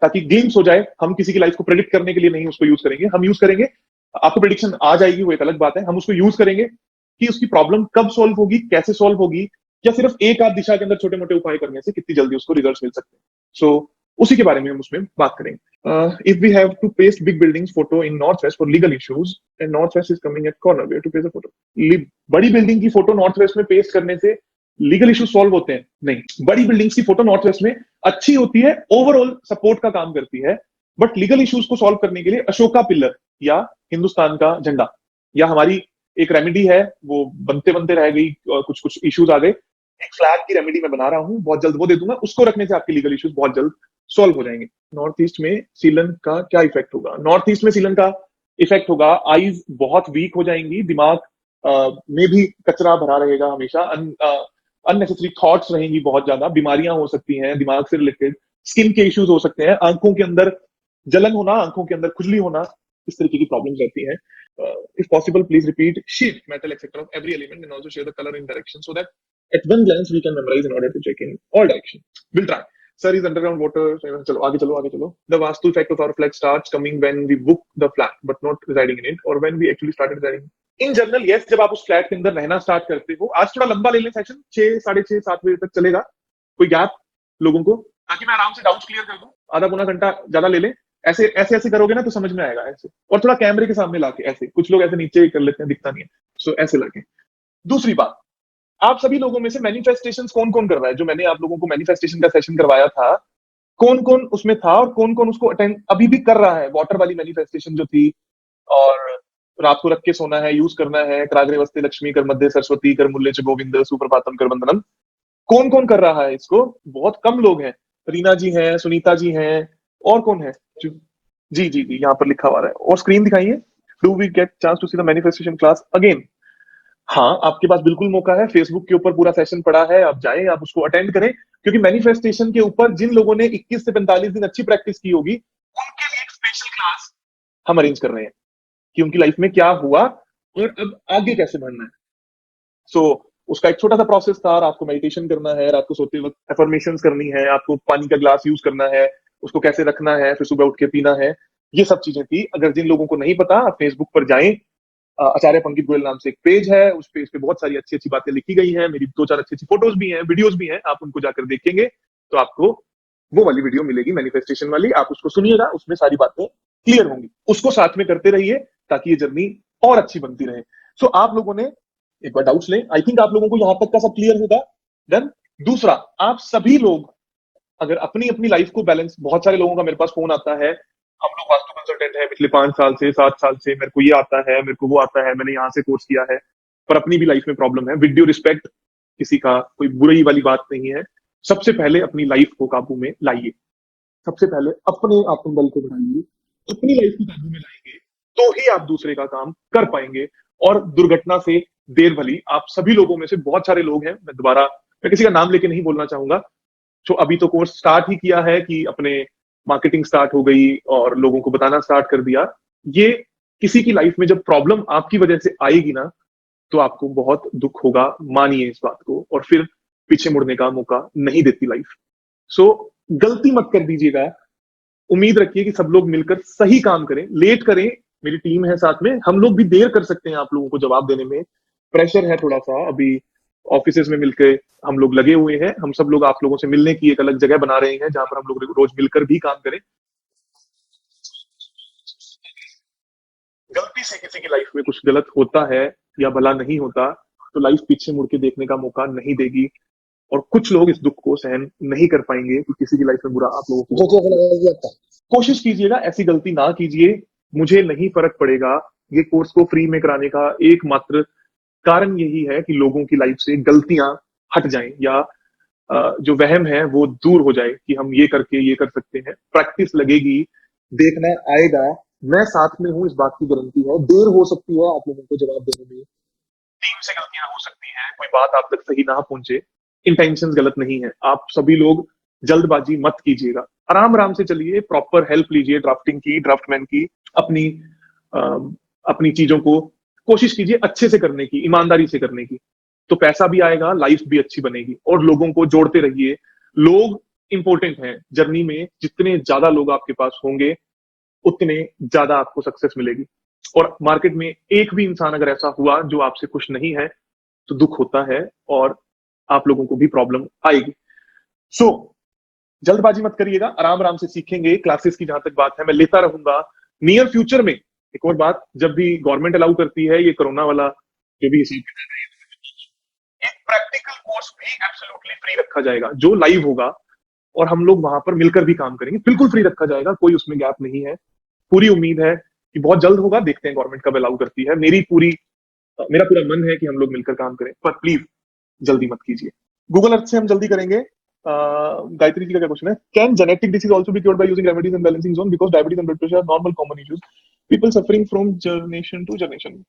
ताकि ग्लिम्स हो जाए। हम किसी की लाइफ को प्रेडिक्ट करने के लिए नहीं उसको यूज करेंगे, हम यूज करेंगे, आपको प्रेडिक्शन आ जाएगी वो एक अलग बात है, हम उसको यूज करेंगे कि उसकी प्रॉब्लम कब सॉल्व होगी, कैसे सॉल्व होगी, या सिर्फ एक आध दिशा के अंदर छोटे मोटे उपाय करने से कितनी जल्दी उसको रिजल्ट मिल सकते हैं। सो उसी के बारे में हम उसमें बात करेंगे। If we have to paste big buildings photo in north west for legal issues and north west is coming at corner, we have to paste the photo. बड़ी बिल्डिंग की फोटो नॉर्थ वेस्ट में paste करने से legal issues solve होते हैं? नहीं। बड़ी buildings की फोटो नॉर्थ वेस्ट में अच्छी होती है, ओवरऑल सपोर्ट का काम करती है, बट लीगल इश्यूज को सॉल्व करने के लिए अशोका पिलर या हिंदुस्तान का झंडा या हमारी एक रेमेडी है, वो बनते बनते रह गई, कुछ कुछ इश्यूज आ गए, एक फ्लैग की रेमेडी मैं बना रहा हूँ, बहुत जल्द वो दे दूंगा, उसको रखने से आपके लीगल इश्यूज बहुत जल्द सॉल्व हो जाएंगे। नॉर्थ ईस्ट में सीलन का क्या इफेक्ट होगा? नॉर्थ ईस्ट में सीलन का इफेक्ट होगा, आईज बहुत वीक हो जाएंगी, दिमाग में भी कचरा भरा रहेगा हमेशा, अननेसेसरी थॉट्स रहेंगी, बहुत ज्यादा बीमारियां हो सकती हैं दिमाग से रिलेटेड, स्किन के इश्यूज हो सकते हैं, आंखों के अंदर जलन होना, आंखों के अंदर खुजली होना, इस तरीके की प्रॉब्लम्स रहती हैं। If possible, please repeat shape, metal, etc. of every element and also share the color in direction so that at one glance we can memorize in order to check in all direction. We'll try. Sir is underground water. चलो आगे चलो आगे चलो. The vastu effect of our flat starts coming when we book the flat but not residing in it, or when we actually started residing. In general, yes, जब आप उस flat के अंदर रहना स्टार्ट करते हो, आज थोड़ा लंबा ले लें सेशन, 6, 6:30, 7 बजे तक चलेगा, कोई गैप लोगों को, ताकि मैं आराम से डाउट्स क्लियर कर दूं, आधा पौना घंटा ज्यादा ले लें। ऐसे ऐसे ऐसे करोगे ना तो समझ में आएगा ऐसे, और थोड़ा कैमरे के सामने लाके ऐसे, कुछ लोग ऐसे नीचे कर लेते हैं, दिखता नहीं है, सो ऐसे लाके। दूसरी बात, आप सभी लोगों में से मैनिफेस्टेशंस कौन कौन कर रहा है? जो मैंने आप लोगों को मैनिफेस्टेशन का सेशन करवाया था, कौन कौन उसमें था और कौन कौन उसको अटेंड अभी भी कर रहा है? वाटर वाली मैनिफेस्टेशन जो थी, और रात को रख के सोना है, यूज करना है, कराग्रे वस्ते लक्ष्मी कर मध्य सरस्वती कर मुल्ले च गोविंद सुप्रभातम कर वंदनम, कौन कौन कर रहा है इसको? बहुत कम लोग हैं। रीना जी हैं, सुनीता जी हैं, और कौन है? जी जी जी, यहाँ पर लिखा हुआ है, और स्क्रीन दिखाइए। Do we get chance to see the manifestation class again? हाँ, आपके पास बिल्कुल मौका है, फेसबुक के ऊपर पूरा सेशन पड़ा है, आप जाएं, आप उसको अटेंड करें, क्योंकि मैनिफेस्टेशन के ऊपर जिन लोगों ने 21 से 45 दिन अच्छी प्रैक्टिस की होगी, उनके लिए एक स्पेशल क्लास हम अरेंज कर रहे हैं कि उनकी लाइफ में क्या हुआ और अब आगे कैसे बढ़ना है। सो उसका एक छोटा सा प्रोसेस था, रात को मेडिटेशन करना है, रात को सोते वक्त एफर्मेशंस करनी है, आपको पानी का ग्लास यूज करना है, उसको कैसे रखना है, फिर सुबह उठ के पीना है, ये सब चीजें थी। अगर जिन लोगों को नहीं पता, आप फेसबुक पर जाएं, आचार्य पंकज गोयल नाम से एक पेज है, उस पेज पे बहुत सारी अच्छी अच्छी बातें लिखी गई हैं, मेरी 2-4 अच्छी अच्छी फोटोज भी हैं, वीडियोज भी हैं, आप उनको जाकर देखेंगे तो आपको वो वाली वीडियो मिलेगी मैनिफेस्टेशन वाली, आप उसको सुनिएगा, उसमें सारी बातें क्लियर होंगी, उसको साथ में करते रहिए ताकि ये जर्नी और अच्छी बनती रहे। सो आप लोगों ने एक बार डाउट्स लें, आई थिंक आप लोगों को यहां तक का सब क्लियर होगा। देन दूसरा, आप सभी लोग अगर अपनी अपनी लाइफ को बैलेंस, बहुत सारे लोगों का मेरे पास फोन आता है, हम लोग वास्तु कंसल्टेंट है पिछले 5 साल से, 7 साल से, मेरे को ये आता है, मेरे को वो आता है, मैंने यहाँ से कोर्स किया है, पर अपनी भी लाइफ में प्रॉब्लम है। विद ड्यू रिस्पेक्ट, किसी का कोई बुराई वाली बात नहीं है, सबसे पहले अपनी लाइफ को काबू में लाइए, सबसे पहले अपने आत्मबल को बढ़ाइए, अपनी लाइफ को काबू में लाएंगे तो ही आप दूसरे का काम कर पाएंगे। और दुर्घटना से देर भली, आप सभी लोगों में से बहुत सारे लोग हैं, मैं किसी का नाम लेके नहीं बोलना चाहूंगा, जो अभी तो कोर्स स्टार्ट ही किया है कि अपने मार्केटिंग स्टार्ट हो गई और लोगों को बताना स्टार्ट कर दिया। ये किसी की लाइफ में जब प्रॉब्लम आपकी वजह से आएगी ना, तो आपको बहुत दुख होगा, मानिए इस बात को, और फिर पीछे मुड़ने का मौका नहीं देती लाइफ। सो गलती मत कर दीजिएगा, उम्मीद रखिए कि सब लोग मिलकर सही काम करें, लेट करें, मेरी टीम है साथ में, हम लोग भी देर कर सकते हैं आप लोगों को जवाब देने में, प्रेशर है थोड़ा सा, अभी ऑफिस में मिलकर हम लोग लगे हुए हैं, हम सब लोग आप लोगों से मिलने की एक अलग जगह बना रहे हैं जहां पर हम लोग रोज मिलकर भी काम करें। गलती से किसी की लाइफ में कुछ गलत होता है या भला नहीं होता, तो लाइफ पीछे मुड़ के देखने का मौका नहीं देगी, और कुछ लोग इस दुख को सहन नहीं कर पाएंगे कि किसी की लाइफ में बुरा आप लोगों को। कोशिश कीजिएगा ऐसी गलती ना कीजिए, मुझे नहीं फर्क पड़ेगा। ये कोर्स को फ्री में कराने का एकमात्र कारण यही है कि लोगों की लाइफ से गलतियां हट जाएं, या जो वहम है वो दूर हो जाए कि हम ये करके ये कर सकते हैं। प्रैक्टिस लगेगी, देखना आएगा। मैं साथ में हूँ, इस बात की गारंटी है। देर हो सकती है आप लोगों को जवाब देने में, टीम से गलतियां हो सकती हैं, कोई बात आप तक सही ना पहुंचे, इंटेंशंस गलत नहीं है। आप सभी लोग जल्दबाजी मत कीजिएगा, आराम आराम से चलिए, प्रॉपर हेल्प लीजिए ड्राफ्टिंग की, ड्राफ्टमैन की, अपनी अ, अपनी चीजों को कोशिश कीजिए अच्छे से करने की, ईमानदारी से करने की। तो पैसा भी आएगा, लाइफ भी अच्छी बनेगी, और लोगों को जोड़ते रहिए। लोग इंपॉर्टेंट हैं जर्नी में, जितने ज्यादा लोग आपके पास होंगे उतने ज्यादा आपको सक्सेस मिलेगी। और मार्केट में एक भी इंसान अगर ऐसा हुआ जो आपसे खुश नहीं है तो दुख होता है, और आप लोगों को भी प्रॉब्लम आएगी। सो जल्दबाजी मत करिएगा, आराम आराम से सीखेंगे। क्लासेस की जहां तक बात है, मैं लेता रहूंगा नियर फ्यूचर में। एक और बात, जब भी गवर्नमेंट अलाउ करती है ये कोरोना वाला जो भी हिसाब किताब है, एक प्रैक्टिकल कोर्स भी एब्सोल्युटली फ्री रखा जाएगा जो लाइव होगा, और हम लोग वहां पर मिलकर भी काम करेंगे। बिल्कुल फ्री रखा जाएगा, कोई उसमें गैप नहीं है। पूरी उम्मीद है कि बहुत जल्द होगा, देखते हैं गवर्नमेंट कब अलाउ करती है। मेरा पूरा मन है कि हम लोग मिलकर काम करें, पर प्लीज जल्दी मत कीजिए। गूगल अर्थ से हम जल्दी करेंगे। गायत्री जी का क्या क्वेश्चन है? Can genetic disease also be cured by using remedies and balancing zone, because diabetes and blood pressure are normal common issues, people suffering from generation to generation.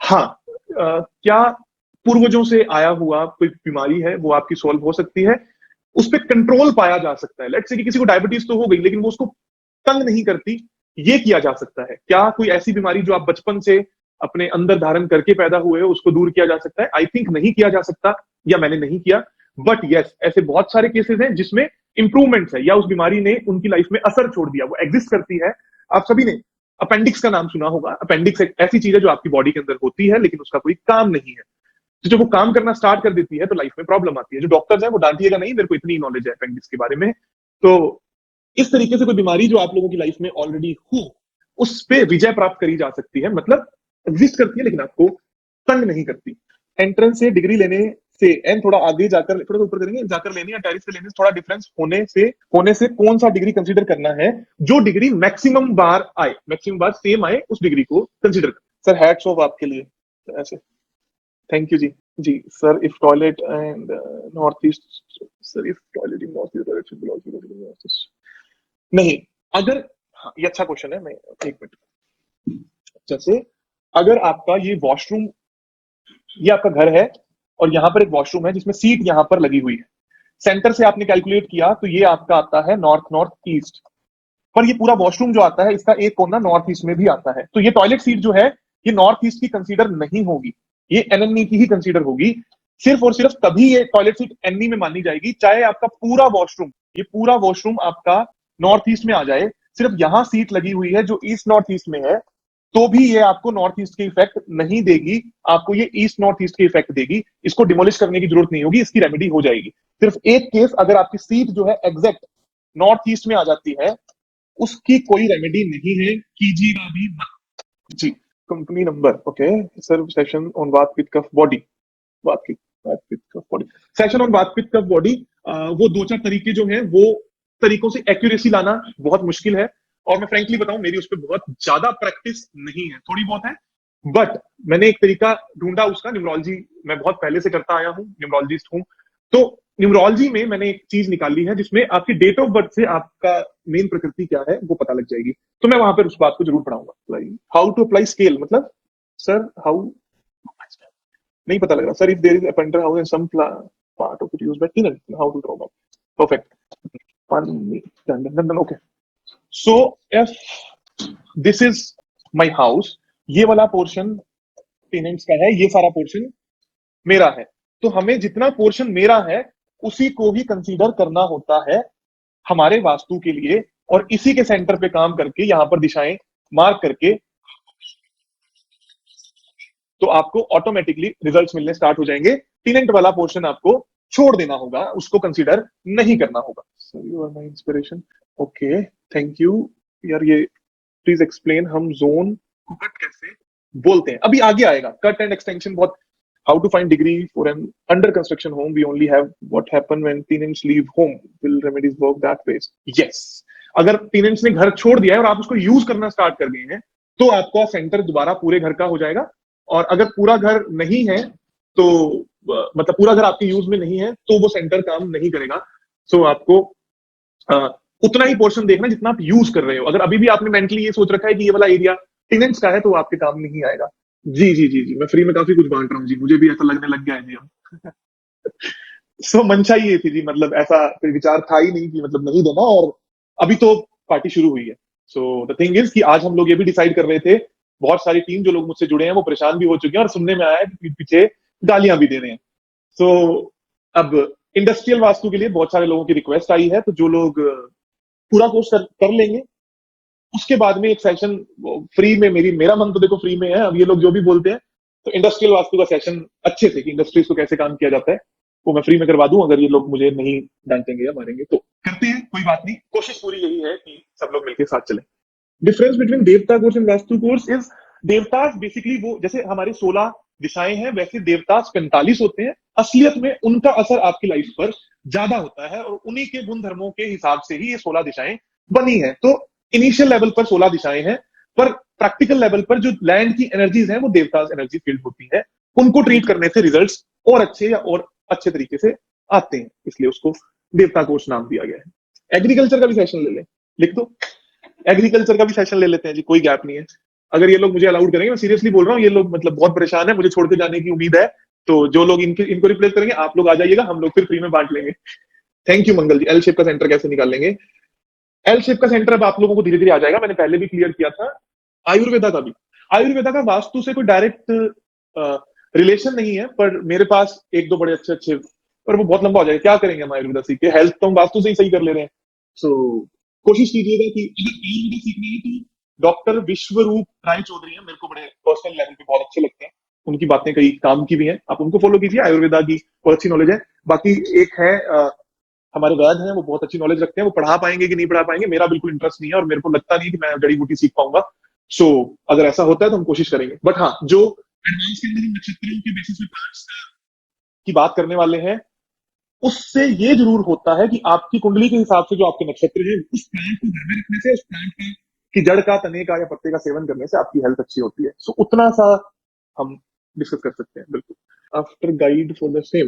हाँ, क्या पूर्वजों से आया हुआ कोई बीमारी है वो आपकी सॉल्व हो सकती है, उस पर कंट्रोल पाया जा सकता है। लेट्स से कि किसी को डायबिटीज तो हो गई लेकिन वो उसको तंग नहीं करती, ये किया जा सकता है। क्या कोई ऐसी बीमारी जो आप बचपन से अपने अंदर धारण करके पैदा हुए हो उसको दूर किया जा सकता है? आई थिंक नहीं किया जा सकता, या मैंने नहीं किया। बट यस, ऐसे बहुत सारे केसेस हैं जिसमें इंप्रूवमेंट्स है, या उस बीमारी ने उनकी लाइफ में असर छोड़ दिया, वो एग्जिस्ट करती है। आप सभी ने अपेंडिक्स का नाम सुना होगा। अपेंडिक्स एक ऐसी चीज है जो आपकी बॉडी के अंदर होती है लेकिन उसका कोई काम नहीं है। तो जब वो काम करना स्टार्ट कर देती है तो लाइफ में प्रॉब्लम आती है। जो डॉक्टर्स हैं वो डांटिएगा नहीं, मेरे को इतनी नॉलेज है अपेंडिक्स के बारे में। तो इस तरीके से कोई बीमारी जो आप लोगों की लाइफ में ऑलरेडी हो, उस पे विजय प्राप्त करी जा सकती है, मतलब एग्जिस्ट करती है लेकिन आपको तंग नहीं करती। एंट्रेंस से डिग्री लेने से एंड थोड़ा आगे जाकर, थोड़ा ऊपर करेंगे, जाकर लेने या टैरिफ से लेने से थोड़ा डिफरेंस होने से कौन सा डिग्री कंसीडर करना है? जो डिग्री मैक्सिमम बार आए, मैक्सिमम बार सेम आए, उस डिग्री को कंसीडर कर। सर हैट्स ऑफ आपके लिए। ऐसे थैंक यू जी। जी sir, if toilet and north east, sir if toilet in north east direction belongs to north east, नहीं। अगर, हाँ ये अच्छा क्वेश्चन है, मैं एक मिनट। जैसे अगर आपका ये वॉशरूम, ये आपका घर है और यहाँ पर एक वॉशरूम है जिसमें सीट यहाँ पर लगी हुई है, सेंटर से आपने कैलकुलेट किया तो ये आपका आता है नॉर्थ नॉर्थ ईस्ट। पर ये पूरा वॉशरूम जो आता है इसका एक कोना नॉर्थ ईस्ट में भी आता है, तो ये टॉयलेट सीट जो है ये नॉर्थ ईस्ट की कंसीडर नहीं होगी, ये एनएनई की ही कंसीडर होगी। सिर्फ और सिर्फ तभी ये टॉयलेट सीट एनई में मानी जाएगी, चाहे आपका पूरा वॉशरूम, ये पूरा वॉशरूम आपका नॉर्थ ईस्ट में आ जाए, सिर्फ यहां सीट लगी हुई है जो ईस्ट नॉर्थ ईस्ट में है, तो भी ये आपको नॉर्थ ईस्ट के इफेक्ट नहीं देगी, आपको ये ईस्ट नॉर्थ ईस्ट के इफेक्ट देगी। इसको डिमोलिश करने की जरूरत नहीं होगी, इसकी रेमेडी हो जाएगी। सिर्फ एक केस, अगर आपकी सीट जो है एग्जैक्ट नॉर्थ ईस्ट में आ जाती है, उसकी कोई रेमेडी नहीं है, कीजिएगा भी मत जी। Company number, okay sir. Session on vata pitta cough body, वात पित्त कफ body, session on vata pitta cough body. वो दो चार तरीके जो हैं, वो तरीकों से एक्यूरेसी लाना बहुत मुश्किल है, और मैं फ्रेंकली बताऊं मेरी उस पर बहुत ज्यादा प्रैक्टिस नहीं है, थोड़ी बहुत है। बट मैंने एक तरीका ढूंढा उसका, न्यूमरोलॉजी मैं बहुत पहले से करता आया हूं, न्यूमरोलॉजिस्ट हूं। तो न्यूमरोलॉजी में मैंने एक चीज निकाली है जिसमें आपकी डेट ऑफ बर्थ से आपका मेन प्रकृति क्या है वो पता लग जाएगी। तो मैं वहां पर उस बात को जरूर पढ़ाऊंगा। हाउ टू अप्लाई स्केल, मतलब सर हाउ, नहीं पता लग रहा sir. If there is a painter house in some part of it used by tinner, how to draw that? Perfect. Okay, so if this is my house, ये वाला portion tenants का है, ये सारा पोर्शन मेरा है, तो हमें जितना पोर्शन मेरा है उसी को ही कंसीडर करना होता है हमारे वास्तु के लिए, और इसी के सेंटर पे काम करके यहां पर दिशाएं मार्क करके तो आपको ऑटोमेटिकली रिजल्ट्स मिलने स्टार्ट हो जाएंगे। टेनेंट वाला पोर्शन आपको छोड़ देना होगा, उसको कंसीडर नहीं करना होगा। Sir you are my inspiration, okay thank you. यार ये प्लीज एक्सप्लेन, हम जोन को कट कैसे बोलते हैं, अभी आगे आएगा। कट एंड एक्सटेंशन बहुत, how to find degree for an under construction home, we only have what happen when tenants leave home, will remedies work that way? Yes, अगर टेनेंट्स ने घर छोड़ दिया है और आप उसको यूज करना स्टार्ट कर गए हैं तो आपका सेंटर दोबारा पूरे घर का हो जाएगा। और अगर पूरा घर नहीं है तो मतलब पूरा घर आपके यूज में नहीं है तो वो सेंटर काम नहीं करेगा। सो आपको अ, उतना ही पोर्शन देखना जितना आप यूज कर रहे हो। अगर अभी भी आपने मेंटली ये सोच रखा है कि ये वाला एरिया टेनेंट्स का है तो वो आपके काम नहीं आएगा। जी जी जी जी, मैं फ्री में काफी कुछ बांट रहा हूँ जी, मुझे भी ऐसा लगने लग गया है जी अब। सो मंशा ही ये थी जी, मतलब ऐसा कोई विचार था ही नहीं कि मतलब नहीं देना। और अभी तो पार्टी शुरू हुई है। सो द थिंग इज कि आज हम लोग ये भी डिसाइड कर रहे थे, बहुत सारी टीम जो लोग मुझसे जुड़े हैं वो परेशान भी हो चुके हैं और सुनने में आया है कि पीठ पीछे गालियां भी दे रहे हैं। सो अब इंडस्ट्रियल वास्तु के लिए बहुत सारे लोगों की रिक्वेस्ट आई है, तो जो लोग पूरा कोर्स कर लेंगे उसके बाद में एक सेशन फ्री में, मेरा मन तो देखो फ्री में है। अब ये लोग जो भी बोलते हैं, तो इंडस्ट्रियल वास्तु का सेशन अच्छे से कि इंडस्ट्रीज को कैसे काम किया जाता है वो मैं फ्री में करवा दूं, अगर ये लोग मुझे नहीं डांटेंगे या मारेंगे तो। करते हैं, कोई बात नहीं, कोशिश पूरी यही है कि सब लोग मिलकर साथ चलें। डिफरेंस बिटवीन देवता course and vastu course is, देवतास basically वो जैसे हमारे 16 दिशाएं हैं वैसे देवतास 45 होते हैं। असलियत में उनका असर आपकी लाइफ पर ज्यादा होता है और उन्हीं के गुण धर्मों के हिसाब से ही ये 16 दिशाएं बनी है। तो इनिशियल लेवल पर 16 दिशाएं हैं, पर प्रैक्टिकल लेवल पर जो लैंड की एनर्जीज हैं वो देवतास एनर्जी फील्ड होती है। उनको ट्रीट करने से रिजल्ट्स और अच्छे या और अच्छे तरीके से आते हैं, इसलिए उसको देवता कोर्स नाम दिया गया है। एग्रीकल्चर का भी सेशन ले लें, लिख दो, एग्रीकल्चर का भी सेशन ले लेते हैं जी, कोई गैप नहीं है। अगर ये लोग मुझे अलाउड करेंगे, मैं सीरियसली बोल रहा हूँ, ये लोग मतलब बहुत परेशान है, मुझे छोड़ के जाने की उम्मीद है। तो जो लोग इनको रिप्लेस करेंगे आप लोग आ जाइएगा, हम लोग फिर फ्री में बांट लेंगे। Thank you Mangal ji. L shape का सेंटर कैसे निकाल लेंगे? एल शेप का सेंटर अब आप लोगों को धीरे धीरे आ जाएगा, मैंने पहले भी क्लियर किया था। आयुर्वेदा का भी, आयुर्वेदा का वास्तु से कोई डायरेक्ट रिलेशन नहीं है, पर मेरे पास एक दो बड़े अच्छे अच्छे, पर वो बहुत लंबा हो जाएगा, क्या करेंगे हम आयुर्वेदा सीख के? हेल्थ तो हम वास्तु से ही सही कर ले रहे हैं। सो कोशिश कीजिएगा कि अगर आयुर्वेदा सीखना है तो डॉक्टर विश्वरूप राय चौधरी हैं, मेरे को बड़े पर्सनल लेवल पे बहुत अच्छे लगते हैं, उनकी बातें कई काम की भी हैं, आप उनको फॉलो कीजिए, आयुर्वेदा की बहुत अच्छी नॉलेज है। बाकी एक है हमारे वैद हैं, वो बहुत अच्छी नॉलेज रखते हैं, वो पढ़ा पाएंगे कि नहीं पढ़ा पाएंगे, मेरा बिल्कुल इंटरेस्ट नहीं है और मेरे को लगता नहीं कि मैं जड़ी बूटी सीख पाऊंगा। सो अगर ऐसा होता है तो हम कोशिश करेंगे। बट हाँ, जो एडवांस के अंदर हम नक्षत्रों के बेसिस पे प्लांट्स की बात करने वाले हैं, उससे ये जरूर होता है कि आपकी कुंडली के हिसाब से जो आपके नक्षत्र है, उस प्लांट को घर में रखने से, उस प्लांट का की जड़ का, तने का या पत्ते का सेवन करने से आपकी हेल्थ अच्छी होती है। सो उतना सा हम डिस्कस कर सकते हैं, बिल्कुल। After guide for the same,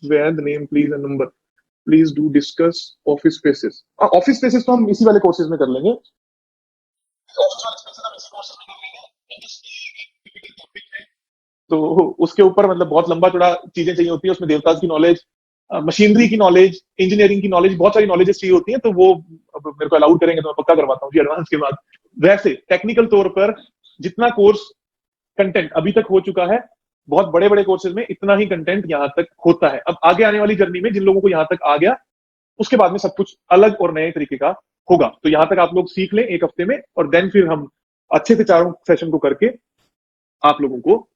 Vaid name please and number, please do discuss office spaces. Office spaces तो हम इसी वाले कोर्सेज में कर लेंगे। तो उसके ऊपर मतलब बहुत लंबा चौड़ा चीजें चाहिए होती है, उसमें देवता की नॉलेज, मशीनरी की नॉलेज, इंजीनियरिंग की नॉलेज, बहुत सारी नॉलेजेस चाहिए होती हैं। तो वो अब मेरे को अलाउड करेंगे तो मैं पक्का करवाता हूँ जी एडवांस के बाद। वैसे टेक्निकल तौर पर जितना कोर्स कंटेंट अभी तक हो चुका है, बहुत बड़े बड़े कोर्सेज में इतना ही कंटेंट यहाँ तक होता है। अब आगे आने वाली जर्नी में जिन लोगों को यहाँ तक आ गया, उसके बाद में सब कुछ अलग और नए तरीके का होगा। तो यहाँ तक आप लोग सीख लें एक हफ्ते में, और देन फिर हम अच्छे से चारों सेशन को करके आप लोगों को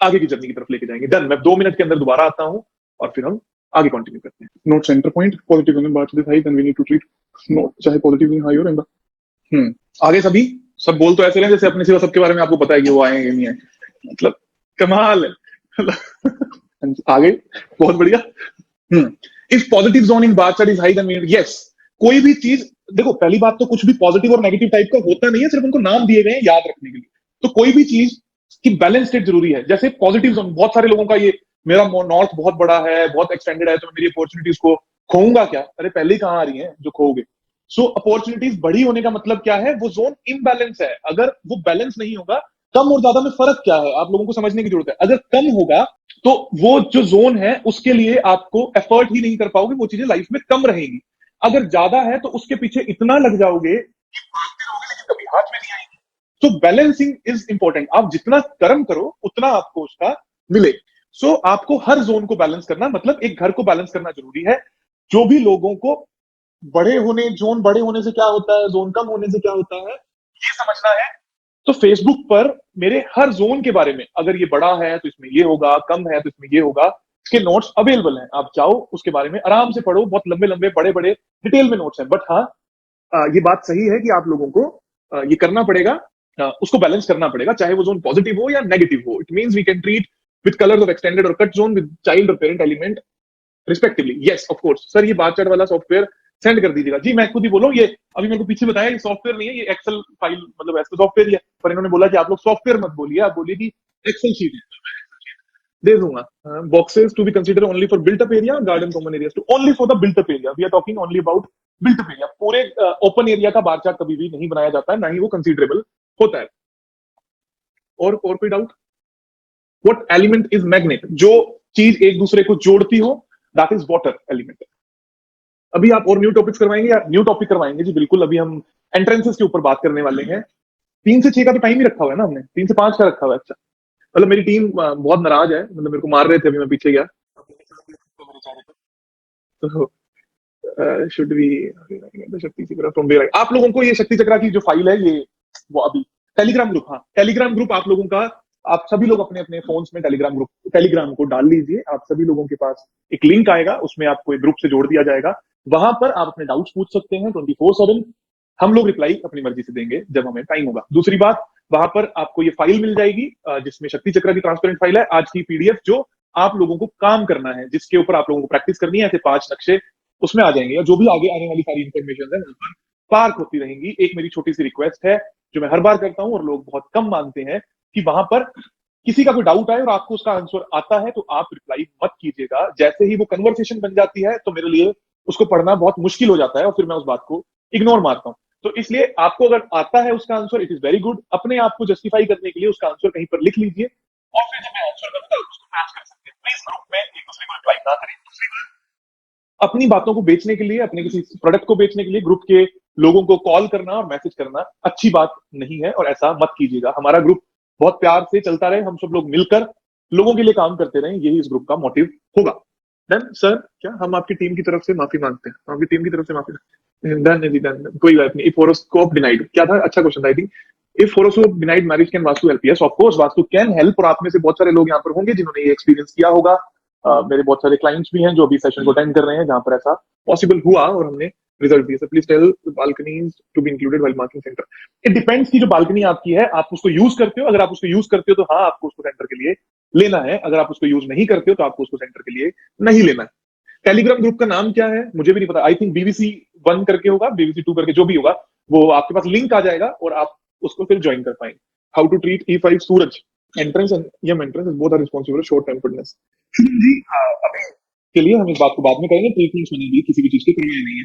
आगे की जर्नी की तरफ लेके जाएंगे। डन, मैं 2 मिनट के अंदर दोबारा आता हूँ और फिर हम आगे कंटिन्यू करते हैं। नोट सेंटर पॉइंट पॉजिटिव में बात हाई, then we need to treat not, चाहे पॉजिटिव हाई हो रहेगा। आगे सभी सब बोल तो ऐसे रहे जैसे अपने सिवा सबके बारे में आपको पता है कि वो आए नहीं है, मतलब कमाल है। आगे, बहुत बढ़िया। इफ पॉजिटिव जोन इन बात इज हाई, देन यस। कोई भी चीज, देखो पहली बात तो कुछ भी पॉजिटिव और नेगेटिव टाइप का होता नहीं है, सिर्फ उनको नाम दिए गए हैं याद रखने के लिए। तो कोई भी चीज की बैलेंस स्टेट जरूरी है। जैसे पॉजिटिव जोन, बहुत सारे लोगों का ये, मेरा नॉर्थ बहुत बड़ा है, बहुत एक्सटेंडेड है, तो मैं मेरी अपॉर्चुनिटीज को खोऊंगा क्या? अरे पहले ही कहां आ रही है जो खोओगे। सो अपॉर्चुनिटीज बड़ी होने का मतलब क्या है? वो जोन इम्बैलेंस है। अगर वो बैलेंस नहीं होगा, कम और ज्यादा में फर्क क्या है आप लोगों को समझने की जरूरत है। अगर कम होगा तो वो जो जोन है उसके लिए आपको एफर्ट ही नहीं कर पाओगे, वो चीजें लाइफ में कम रहेंगी। अगर ज्यादा है तो उसके पीछे इतना लग जाओगे कि भागते रहोगे लेकिन कभी हाथ में नहीं आएगी। तो बैलेंसिंग इज इंपॉर्टेंट। आप जितना कर्म करो उतना आपको उसका मिले। सो आपको हर जोन को बैलेंस करना, मतलब एक घर को बैलेंस करना जरूरी है। जो भी लोगों को बड़े होने, जोन बड़े होने से क्या होता है, जोन कम होने से क्या होता है, ये समझना है, तो फेसबुक पर मेरे हर जोन के बारे में, अगर ये बड़ा है तो इसमें ये होगा, कम है तो इसमें ये होगा, इसके नोट्स अवेलेबल हैं। आप जाओ उसके बारे में आराम से पढ़ो, बहुत लंबे लंबे बड़े बड़े डिटेल में नोट्स हैं। बट हाँ, ये बात सही है कि आप लोगों को ये करना पड़ेगा, उसको बैलेंस करना पड़ेगा, चाहे वो जोन पॉजिटिव हो या नेगेटिव हो। It means we can treat with colours of extended और कट जोन विद चाइल्ड और parent element respectively. Yes of course sir, ये बात चैट वाला सॉफ्टवेयर सेंड कर दीजिएगा जी। मैं खुद ही बोलूँ, ये अभी मेरे को पीछे बताया, ये सॉफ्टवेयर नहीं है, ये एक्सेल फाइल, मतलब ऐसा सॉफ्टवेयर ही है, पर इन्होंने बोला कि आप लोग सॉफ्टवेयर मत बोलिए, आप बोलिए कि एक्सेल शीट है। दे दूंगा। Boxes to be consider only for built up area, garden common area to only for the built up area, we are talking only about built up area. पूरे ओपन एरिया का bar chart कभी भी नहीं बनाया जाता है, ना ही वो कंसीडरेबल होता है। और कोई doubt? What element is magnet? जो चीज एक दूसरे को जोड़ती हो, दैट इज वाटर एलिमेंट। अभी आप और न्यू टॉपिक्स करवाएंगे या न्यू टॉपिक करवाएंगे? जी बिल्कुल, अभी हम एंट्रेंसेस के ऊपर बात करने वाले हैं। 3 से 6 का तो टाइम ही रखा हुआ है ना हमने, 3 से 5 का रखा हुआ है। अच्छा, मतलब मेरी टीम बहुत नाराज है, मतलब मेरे को मार रहे थे अभी मैं पीछे गया तो। शुड बी शक्ति चक्रा फ्रॉम वेयर? आप लोगों को ये शक्ति चक्रा की जो फाइल है, ये वो अभी टेलीग्राम ग्रुप, हाँ टेलीग्राम ग्रुप आप लोगों का, आप सभी लोग अपने अपने फोन्स में टेलीग्राम ग्रुप, टेलीग्राम को डाल लीजिए। आप सभी लोगों के पास एक लिंक आएगा, उसमें आपको एक ग्रुप से जोड़ दिया जाएगा। वहां पर आप अपने डाउट्स पूछ सकते हैं 24/7। हम लोग रिप्लाई अपनी मर्जी से देंगे जब हमें टाइम होगा। दूसरी बात, वहां पर आपको ये फाइल मिल जाएगी जिसमें शक्ति चक्र की ट्रांसपेरेंट फाइल है, आज की पीडीएफ, जो आप लोगों को काम करना है, जिसके ऊपर आप लोगों को प्रैक्टिस करनी है। ऐसे 5 नक्शे उसमें आ जाएंगे, और जो भी आगे आने वाली सारी इन्फॉर्मेशन है वहां पर पार्क होती रहेंगी। एक मेरी छोटी सी रिक्वेस्ट है जो मैं हर बार करता हूं और लोग बहुत कम मानते हैं, कि वहां पर किसी का कोई डाउट आए और आपको उसका आंसर आता है तो आप रिप्लाई मत कीजिएगा। जैसे ही वो कन्वर्सेशन बन जाती है तो मेरे लिए उसको पढ़ना बहुत मुश्किल हो जाता है, और फिर मैं उस बात को इग्नोर मारता हूं। तो इसलिए आपको अगर आता है उसका answer, it is very good. अपने आप को जस्टिफाई करने के लिए उसका आंसर कहीं पर लिख लीजिए, और फिर जब मैं आंसर करूंगा उसको मैच कर सकते हैं। प्लीज ग्रुप में एक दूसरे को रिप्लाई ना करें। दूसरी बात, अपनी बातों को बेचने के लिए, अपने किसी प्रोडक्ट को बेचने के लिए ग्रुप के लोगों को कॉल करना और मैसेज करना अच्छी बात नहीं है, और ऐसा मत कीजिएगा। हमारा ग्रुप बहुत प्यार से चलता रहे, हम सब लोग मिलकर लोगों के लिए काम करते रहे, यही इस ग्रुप का मोटिव होगा। Done sir? क्या हम आपकी टीम की तरफ से माफी मांगते हैं? हम आपकी टीम की तरफ से माफी, डन है जी, डन। कोई बात नहीं। इफ होरोस्कोप डिनाइड, क्या था? अच्छा क्वेश्चन था I think. If horoscope denied marriage, can vastu help? Yes of course, vastu can help. और आप में से बहुत सारे लोग यहाँ पर होंगे जिन्होंने ये एक्सपीरियंस किया होगा। मेरे बहुत सारे क्लाइंट्स भी हैं जो अभी सेशन को अटेंड कर रहे हैं जहां पर ऐसा पॉसिबल हुआ और हमने रिजल्ट दिए। Please tell balconies to be included while marking centre. It depends की जो बालकनी आपकी है आप उसको यूज करते हो। अगर आप उसको यूज करते हो तो हाँ, आपको उसको सेंटर के लिए लेना है। अगर आप उसको यूज नहीं करते हो तो आपको उसको सेंटर के लिए नहीं लेना है। टेलीग्राम ग्रुप का नाम क्या है मुझे भी नहीं पता। आई थिंक BVC 1 करके होगा, BVC 2 करके, जो भी होगा वो आपके पास लिंक आ जाएगा और आप उसको फिर ज्वाइन कर पाएंगे। How to treat E5 Suraj entrance and entrance both are responsible short temperedness. Shubham ji, अभी के लिए हम इस बात को बाद में करेंगे। ट्रीटमेंट होने भी किसी भी चीज की करवाई नहीं है।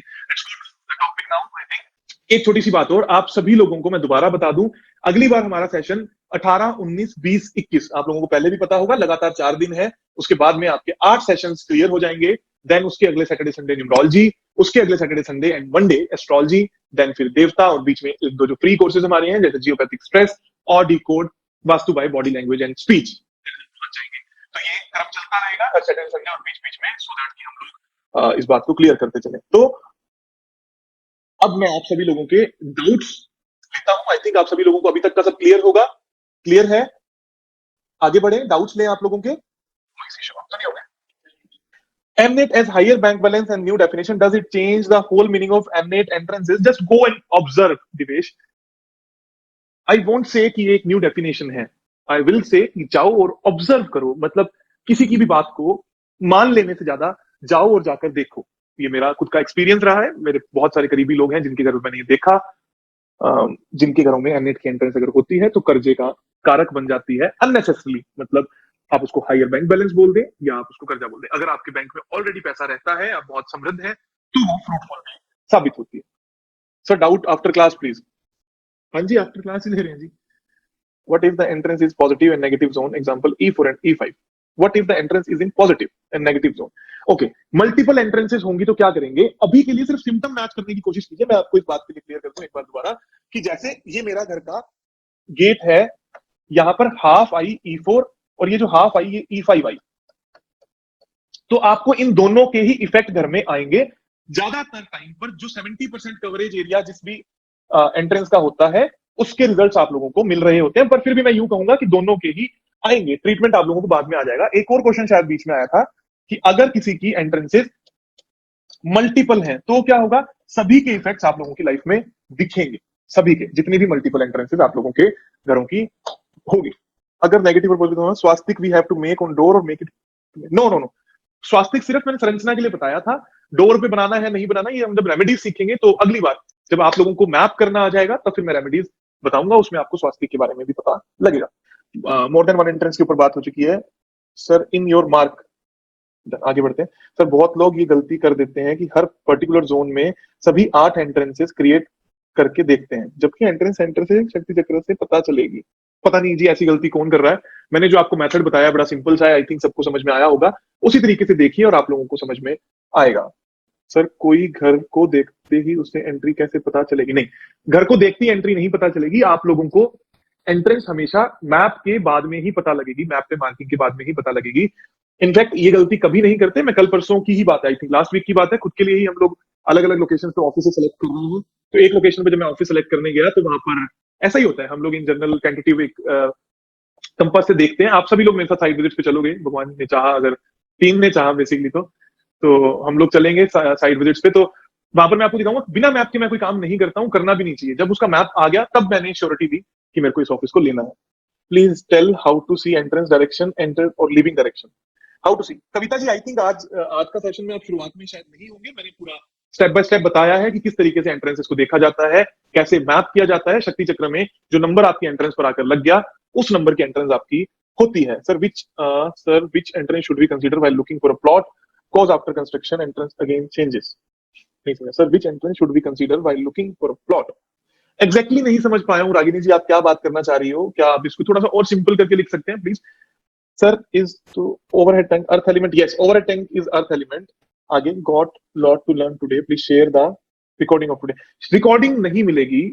Topic now I think. एक छोटी सी बात और, आप सभी लोगों को मैं दोबारा बता दूं, अगली बार हमारा सेशन 18, 19, 20, 21, आप लोगों को पहले भी पता होगा, लगातार 4 दिन है। उसके बाद में आपके 8 सेशंस क्लियर हो जाएंगे। देन उसके अगले सैटरडे संडे न्यूमरोलॉजी, उसके अगले Saturday Sunday and Monday astrology, then फिर देवता, और बीच में एक दो जो फ्री कोर्सेज हमारे हैं जैसे जियोपैथिक स्ट्रेस और decode vastu by body language and speech जाएंगे। तो ये क्रम चलता रहेगा हर सैटरडे संडे और बीच बीच में, सो दैट कि हम लोग इस बात को क्लियर करते चले। तो अब मैं आप सभी लोगों के डाउट्स लेता हूं। आई थिंक आप सभी लोगों को अभी तक का सब क्लियर होगा। क्लियर है? आगे बढ़े, डाउट्स लें आप लोगों के। Mnet as higher bank balance and new definition, does it change the whole meaning of Mnet entrances? Just go and observe, Divesh. I won't say कि ये एक न्यू डेफिनेशन है। I will say कि जाओ और ऑब्जर्व करो। मतलब किसी की भी बात को मान लेने से ज्यादा जाओ और जाकर देखो। ये मेरा खुद का एक्सपीरियंस रहा है। मेरे बहुत सारे करीबी लोग हैं जिनके घर में मैंने ये देखा, जिनके घरों में एमनेट की एंट्रेंस अगर होती है तो कर्जे का कारक बन जाती है अननेसेसरली। मतलब आप उसको हायर बैंक बैलेंस बोल दें या आप उसको कर्जा बोल दें, अगर आपके बैंक में ऑलरेडी पैसा रहता है, आप बहुत समृद्ध है, तो वो फ्रूटफुल भी साबित होती है। Sir doubt after class please. हाँ जी, आफ्टर क्लास ही ले रहे हैं जी। What if the entrance is positive and negative zone? Example E4 and E5. What if the entrance is in positive and negative zone? Okay, multiple entrances होंगी तो क्या करेंगे? अभी के लिए सिर्फ सिम्टम मैच करने की कोशिश कीजिए। मैं आपको इस बात के लिए क्लियर कर दूं एक बार दोबारा, कि जैसे ये मेरा घर का गेट है, यहां पर हाफ आई E4 और ये जो हाफ आई ये E5 आई, तो आपको इन दोनों के ही इफेक्ट घर में आएंगे। ज्यादातर टाइम पर जो 70% कवरेज एरिया जिस भी एंट्रेंस का होता है उसके रिजल्ट्स आप लोगों को मिल रहे होते हैं। पर फिर भी मैं यूं कहूंगा कि दोनों के ही आएंगे। ट्रीटमेंट आप लोगों को बाद में आ जाएगा। एक और क्वेश्चन शायद बीच में आया था कि अगर किसी की एंट्रेंसेस मल्टीपल हैं तो क्या होगा? सभी के इफेक्ट्स आप लोगों की लाइफ में दिखेंगे। सभी के, जितनी भी मल्टीपल एंट्रेंसेस आप लोगों के घरों की होगी। अगर नेगेटिव और पॉजिटिव होगा, swastik we have to make on door और make it, no no no, स्वास्तिक सिर्फ मैंने संरचना के लिए बताया था। डोर पे बनाना है नहीं बनाना, ये हम जब रेमेडीज सीखेंगे तो अगली बार जब आप लोगों को मैप करना आ जाएगा तब फिर मैं रेमेडीज बताऊंगा, उसमें आपको स्वास्तिक के बारे में भी पता लगेगा। मोर देन वन एंट्रेंस के ऊपर बात हो चुकी है। सर इन योर मार्क, आगे बढ़ते हैं। सर बहुत लोग ये गलती कर देते हैं कि हर पर्टिकुलर जोन में सभी 8 एंट्रेंसेस क्रिएट करके देखते हैं, जबकि एंट्रेंस सेंटर से शक्ति चक्र से पता चलेगी। पता नहीं जी ऐसी गलती कौन कर रहा है। मैंने जो आपको मेथड बताया बड़ा सिंपल सा है, आई थिंक सबको समझ में आया होगा। उसी तरीके से देखिए और आप लोगों को समझ में आएगा। सर कोई घर को देखते ही उसे एंट्री कैसे पता चलेगी? नहीं, घर को देखते ही एंट्री नहीं पता चलेगी। आप लोगों को एंट्रेंस हमेशा मैप के बाद में ही पता लगेगी, मैप पे मार्किंग के बाद में ही पता लगेगी। इनफैक्ट ये गलती कभी नहीं करते। मैं कल परसों की ही बात है, आई थिंक लास्ट वीक की बात है, खुद के लिए ही हम लोग अलग अलग लोकेशन पे ऑफिस सेलेक्ट कर रहे हैं। तो एक लोकेशन पे जब मैं ऑफिस सेलेक्ट करने गया तो वहां पर ऐसा ही होता है, हम लोग इन जनरल टेंटेटिव एक कंपास से देखते हैं। आप सभी लोग मेरे साथ साइट विजिट पे चलोगे, भगवान ने चाहा, अगर टीम ने चाहा बेसिकली, तो हम लोग चलेंगे साइट विजिट्स पे। तो वहां पर मैं आपको दिखाऊंगा, बिना मैप के मैं कोई काम नहीं करता हूँ, करना भी नहीं चाहिए। जब उसका मैप आ गया तब मैंने श्योरिटी दी कि मेरे को इस ऑफिस को लेना है। Please tell how to see entrance direction, enter और living direction. How to see, Kavita ji I think आज का सेशन में आप शुरुआत में शायद नहीं होंगे। मैंने पूरा स्टेप बाय स्टेप बताया है कि किस तरीके से एंट्रेंसेस को देखा जाता है, कैसे मैप किया जाता है। शक्ति चक्र में जो नंबर आपकी एंट्रेंस पर आकर लग गया, उस नंबर की एंट्रेंस आपकी होती है। Sir which entrance should we consider while looking for a plot, cause after construction entrance again changes. नहीं समझा sir, which entrance should we consider while looking for a plot. Exactly नहीं समझ पाया हूँ रागिनी जी, आप क्या बात करना चाह रही हो? क्या आप इसको थोड़ा सा और सिंपल करके लिख सकते हैं please? Sir is to overhead tank earth element, yes overhead tank is earth element. आगे got lot to learn today, please share the recording of today. Recording नहीं मिलेगी,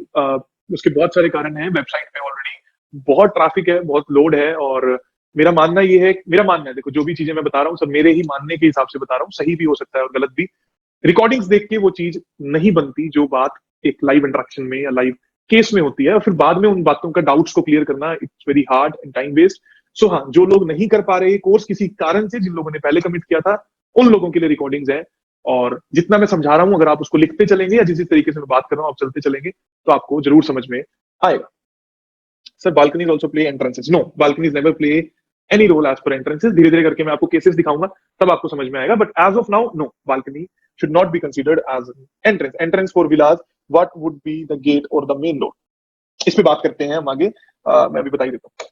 उसके बहुत सारे कारण हैं। वेबसाइट पे ऑलरेडी बहुत ट्रैफिक है, बहुत लोड है, और मेरा मानना है, देखो जो भी चीजें मैं बता रहा हूँ सब मेरे ही मानने के हिसाब से बता रहा हूँ, सही भी हो सकता है और गलत भी। रिकॉर्डिंग्स देख के वो चीज नहीं बनती जो बात एक लाइव इंटरेक्शन में या लाइव केस में होती है, और फिर बाद में उन बातों का डाउट्स को क्लियर करना it's very hard and time waste. So हाँ, जो लोग नहीं कर पा रहे कोर्स किसी कारण से, जिन लोगों ने पहले कमिट किया था, उन लोगों के लिए रिकॉर्डिंग्स है। और जितना मैं समझा रहा हूं, अगर आप उसको लिखते चलेंगे या जिस तरीके से मैं बात कर रहा हूँ आप चलते चलेंगे, तो आपको जरूर समझ में आएगा। Sir balconies also play entrances? No, balconies never play any role as per entrances. धीरे धीरे करके मैं आपको केसेस दिखाऊंगा, तब आपको समझ में आएगा। But as of now no, balcony should not be considered as entrance. Entrance for villas, what would be the gate or the main door? इस पे बात करते हैं हम आगे। मैं अभी बता ही देता हूँ।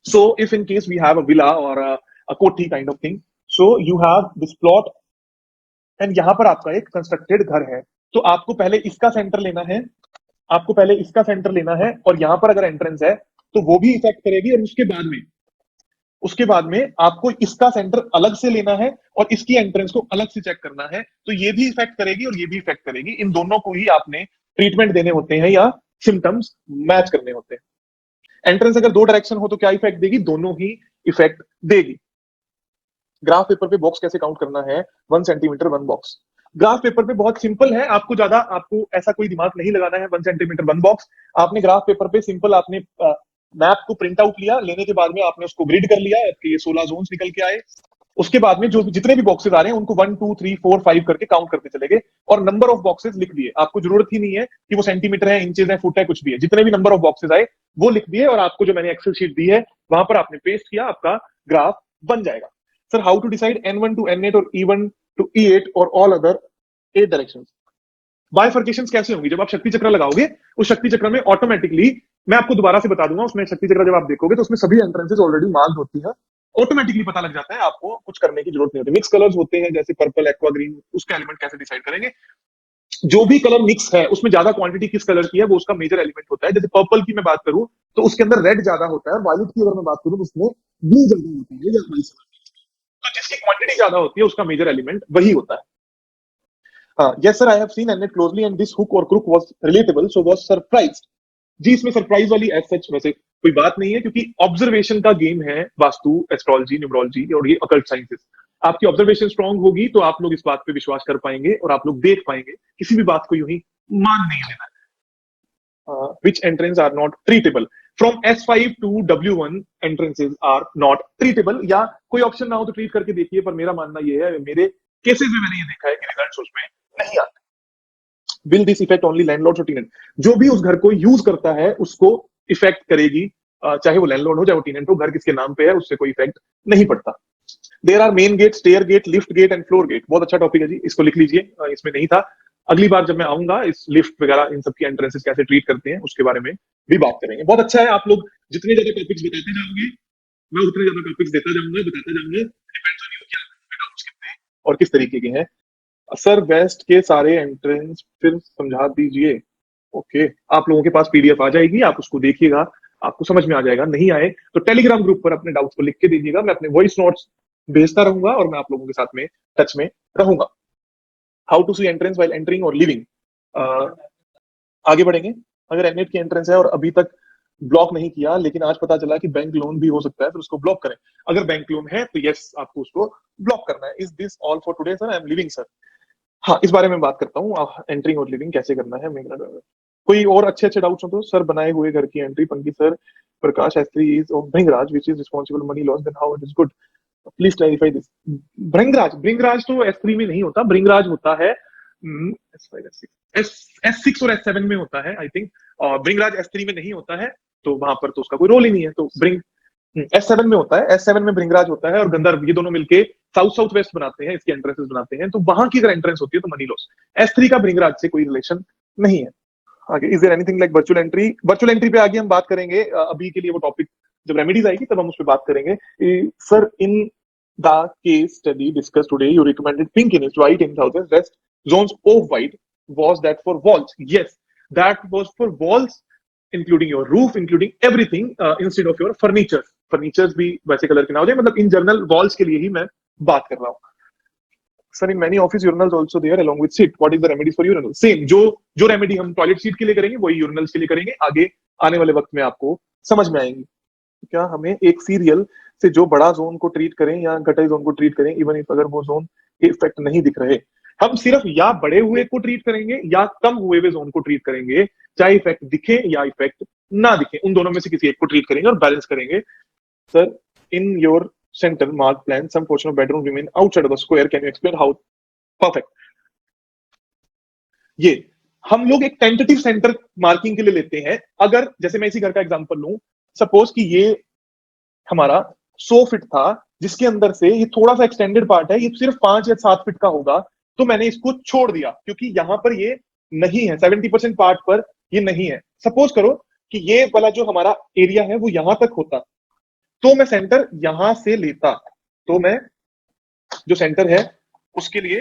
So if in case we have a villa or a कोठी kind of thing, so you have this plot and यहाँ पर आपका एक कंस्ट्रक्टेड घर है। तो आपको पहले इसका सेंटर लेना है, आपको पहले इसका सेंटर लेना है, और यहाँ पर अगर एंट्रेंस है तो वो भी इफेक्ट करेगी, और उसके बाद में आपको इसका सेंटर अलग से लेना है और इसकी एंट्रेंस को अलग से चेक करना है। तो ये भी इफेक्ट करेगी और ये भी इफेक्ट करेगी। इन दोनों को ही आपने ट्रीटमेंट देने होते हैं या सिम्टम्स मैच करने होते हैं। एंट्रेंस अगर दो डायरेक्शन हो तो क्या इफेक्ट देगी? दोनों ही इफेक्ट देगी। ग्राफ पेपर पे बॉक्स कैसे काउंट करना है? 1 सेंटीमीटर 1 बॉक्स। ग्राफ पेपर पे बहुत सिंपल है, आपको ऐसा कोई दिमाग नहीं लगाना है। 1 सेंटीमीटर 1 बॉक्स। आपने ग्राफ पेपर पे सिंपल आपने मैप को प्रिंट आउट लिया, लेने के बाद में आपने उसको ग्रिड कर लिया, आपके ये 16 जोन्स निकल के आए। उसके बाद में जो जितने भी बॉक्सेस आ रहे हैं उनको 1 2 3 4 5 करके काउंट करते चले गए, और नंबर ऑफ बॉक्सेस लिख दिए। आपको जरूरत ही नहीं है कि वो सेंटीमीटर है, इंचेस है, फुट है, कुछ भी है। जितने भी नंबर ऑफ बॉक्सेस आए वो लिख दिए, और आपको जो मैंने एक्सेल शीट दी है वहां पर आपने पेस्ट किया, आपका ग्राफ बन जाएगा। Sir how to decide N1 to N8 और E1 to E8 और ऑल अदर 8 डायरेक्शंस? बाइफर्केशंस कैसे होंगी? जब आप शक्ति चक्र लगाओगे, उस शक्ति चक्र में ऑटोमेटिकली, मैं आपको दोबारा से बता दूंगा, उसमें शक्ति चक्र जब आप देखोगे तो उसमें सभी एंट्रेंसेस ऑलरेडी मार्क्ड होती है, ऑटोमेटिकली पता लग जाता है, आपको कुछ करने की जरूरत नहीं होती। मिक्स कलर्स होते हैं जैसे पर्पल, एक्वा, ग्रीन, उसका एलिमेंट कैसे डिसाइड करेंगे? जो भी कलर मिक्स है उसमें ज्यादा क्वांटिटी किस कलर की है वो उसका मेजर एलिमेंट होता है। जैसे पर्पल की मैं बात करूं तो उसके अंदर रेड ज्यादा होता है, और वायलेट की अगर मैं बात करूं तो उसमें ब्लू ज्यादा होता है, या vice versa। तो जिसकी क्वांटिटी ज्यादा होती है उसका मेजर एलिमेंट वही होता है। Yes sir, I have seen and closely and this hook or crook was relatable, so was surprised. जी, इसमें सरप्राइज वाली एज सच वैसे कोई बात नहीं है, क्योंकि ऑब्जर्वेशन का गेम है वास्तु, एस्ट्रोलॉजी, न्यूमरोलॉजी और ये अकल्ट साइंसेस। आपकी ऑब्जर्वेशन स्ट्रांग होगी तो आप लोग इस बात पे विश्वास कर पाएंगे और आप लोग देख पाएंगे। किसी भी बात को यूं ही मान नहीं लेना है। Which entrance are not treatable? From S5 to W1 entrances are not treatable, या कोई ऑप्शन ना हो तो ट्रीट करके देखिए, पर मेरा मानना ये है, मेरे केसेस में मैंने ये देखा है कि रिजल्ट्स उसमें नहीं आते। Will this effect only landlord और टेनेंट? जो भी उस घर को यूज करता है उसको इफेक्ट करेगी, चाहे वो लैंडलॉर्ड हो चाहे वो टेनेंट हो। घर किसके नाम पे है उससे कोई इफेक्ट नहीं पड़ता। There are main gate, stair gate, lift gate and floor gate. बहुत अच्छा टॉपिक है जी, इसको लिख लीजिए, इसमें नहीं था। अगली बार जब मैं आऊंगा इस लिफ्ट वगैरह इन सब की एंट्रेंसेस कैसे ट्रीट करते हैं उसके बारे में भी बात करेंगे। बहुत अच्छा है, आप लोग जितने ज्यादा टॉपिक्स बताते जाओगे मैं उतने ज्यादा टॉपिक्स देता जाऊंगा, बताता जाऊंगा, डिपेंड्स ऑन यू कि आपके डाउट्स कितने और किस तरीके के हैं। सर वेस्ट के सारे एंट्रेंस फिर समझा दीजिए। ओके, आप लोगों के पास पीडीएफ आ जाएगी, आप उसको देखिएगा, आपको समझ में आ जाएगा। नहीं आए तो टेलीग्राम ग्रुप पर अपने डाउट्स को लिख के दीजिएगा, मैं अपने वॉइस नोट्स भेजता रहूंगा और मैं आप लोगों के साथ में टच में रहूंगा। How to see entrance while entering और लिविंग। आगे बढ़ेंगे। अगर एनएट की एंट्रेंस है और अभी तक ब्लॉक नहीं किया, लेकिन आज पता चला कि बैंक लोन भी हो सकता है, फिर उसको ब्लॉक करें। अगर बैंक लोन है तो यस, आपको उसको ब्लॉक करना है। Is this all for today sir, I am living sir. हाँ, इस बारे में बात करता हूँ, एंट्रिंग और लिविंग कैसे करना है। कोई और अच्छे अच्छे डाउट्स हो तो। सर बनाए हुए घर की एंट्री पंकि सर प्रकाश एस3 is of Bhringraj which is responsible money loss, then how it is good, please clarify this. Bhringraj Bhringraj तो एस3 में नहीं होता, भृंगराज होता है एस6 और एस7 में होता है आई थिंक। और भृंगराज एस3 में नहीं होता है, तो वहां पर तो उसका कोई रोल ही नहीं है। तो एस7 में होता है, एस7 में भृंगराज होता है और गंधर्व, ये दोनों मिलके साउथ साउथ वेस्ट बनाते हैं, इसकी एंट्रेंसेस बनाते हैं। तो वहां की अगर एंट्रेंस होती है तो मनी लॉस। एस3 का भृंगराज से कोई रिलेशन नहीं है। आगे, is there anything like virtual entry. Virtual entry पे आगे हम बात करेंगे, अभी के लिए वो टॉपिक जब रेमेडीज आएगी तब हम उस पर बात करेंगे। Sir in the case study discuss today you recommended pink in white in thousand rest zones of white, was that for walls? Yes, that was for walls, including your roof, including everything, instead of your furniture. Furnitures भी वैसे colour के ना हो जाए, मतलब in general walls के लिए ही मैं बात कर रहा हूँ। Sir in many office urinals also there along with seat, what is the remedy for urinal. Same जो जो रेमेडी हम टॉयलेट सीट के लिए करेंगे वही यूरिनल्स के लिए करेंगे, आगे आने वाले वक्त में आपको समझ में आएंगी। क्या हमें एक सीरियल से जो बड़ा जोन को ट्रीट करें या घटे जोन को ट्रीट करें, इवन इफ अगर वो जोन के इफेक्ट नहीं दिख रहे, हम सिर्फ या बड़े हुए को ट्रीट करेंगे या कम हुए हुए जोन को ट्रीट करेंगे, चाहे इफेक्ट दिखे या इफेक्ट ना दिखे, उन दोनों में से किसी एक को ट्रीट करेंगे और बैलेंस करेंगे। Sir in your centre mark plan some portion of bedroom remain outside of the square, can you explain how. Perfect. ये हम लोग एक टेंटेटिव सेंटर मार्किंग के लिए लेते हैं। अगर जैसे मैं इसी घर का एग्जांपल लूं, सपोज कि ये हमारा 100 फीट था, जिसके अंदर से ये थोड़ा सा एक्सटेंडेड पार्ट है, ये सिर्फ 5 या 7 फीट का होगा, तो मैंने इसको छोड़ दिया क्योंकि यहां पर ये नहीं है, 70% पार्ट पर ये नहीं है। सपोज करो कि ये वाला जो हमारा एरिया है वो यहां तक होता, तो मैं सेंटर यहां से लेता, तो मैं जो सेंटर है उसके लिए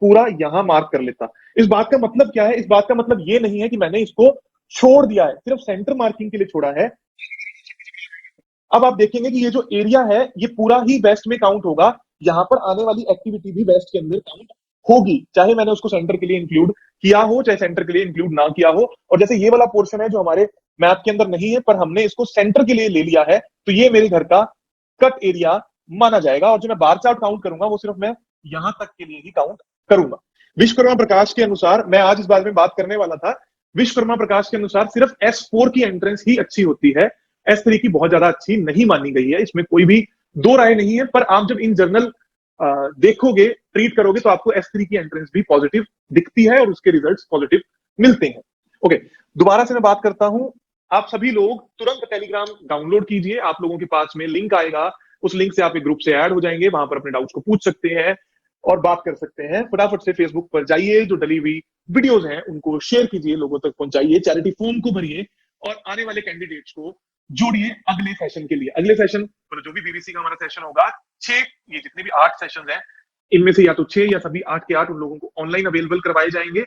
पूरा यहां मार्क कर लेता। इस बात का मतलब क्या है? इस बात का मतलब ये नहीं है कि मैंने इसको छोड़ दिया है, सिर्फ सेंटर मार्किंग के लिए छोड़ा है। अब आप देखेंगे कि ये जो एरिया है ये पूरा ही वेस्ट में काउंट होगा, यहां पर आने वाली एक्टिविटी भी वेस्ट के अंदर काउंट होगी, चाहे मैंने उसको सेंटर के लिए इंक्लूड किया हो, चाहे सेंटर के लिए इंक्लूड ना किया हो। और जैसे ये वाला पोर्शन है जो हमारे मैप के अंदर नहीं है, पर हमने इसको सेंटर के लिए ले लिया है, तो ये मेरे घर का कट एरिया माना जाएगा। और जो मैं बार चार्ट काउंट करूंगा वो सिर्फ मैं यहां तक के लिए ही काउंट करूंगा। विश्वकर्मा प्रकाश के अनुसार, मैं आज इस बारे में बात करने वाला था, विश्वकर्मा प्रकाश के अनुसार सिर्फ S4 की एंट्रेंस ही अच्छी होती है, S3 की बहुत ज्यादा अच्छी नहीं मानी गई है, इसमें कोई भी दो राय नहीं है। पर आप जब इन जर्नल देखोगे, ट्रीट करोगे, तो आपको S3 की एंट्रेंस भी पॉजिटिव दिखती है और उसके रिजल्ट्स पॉजिटिव मिलते हैं। ओके, दोबारा से मैं बात करता हूं, आप सभी लोग तुरंत टेलीग्राम डाउनलोड कीजिए, आप लोगों के पास में लिंक आएगा, उस लिंक से आप एक ग्रुप से ऐड हो जाएंगे, वहां पर अपने डाउट्स को पूछ सकते हैं और बात कर सकते हैं। फटाफट से फेसबुक पर जाइए, जो डली हुई वीडियोस हैं उनको शेयर कीजिए, लोगों तक पहुंचाइए, चैरिटी फॉर्म को भरिए और आने वाले कैंडिडेट्स को जोड़िए अगले सेशन के लिए। अगले सेशन पर जो भी बीबीसी का हमारा सेशन होगा, 6, ये जितने भी 8 सेशन हैं, इनमें से या तो 6 या सभी 8 के 8 उन लोगों को ऑनलाइन अवेलेबल करवाए जाएंगे।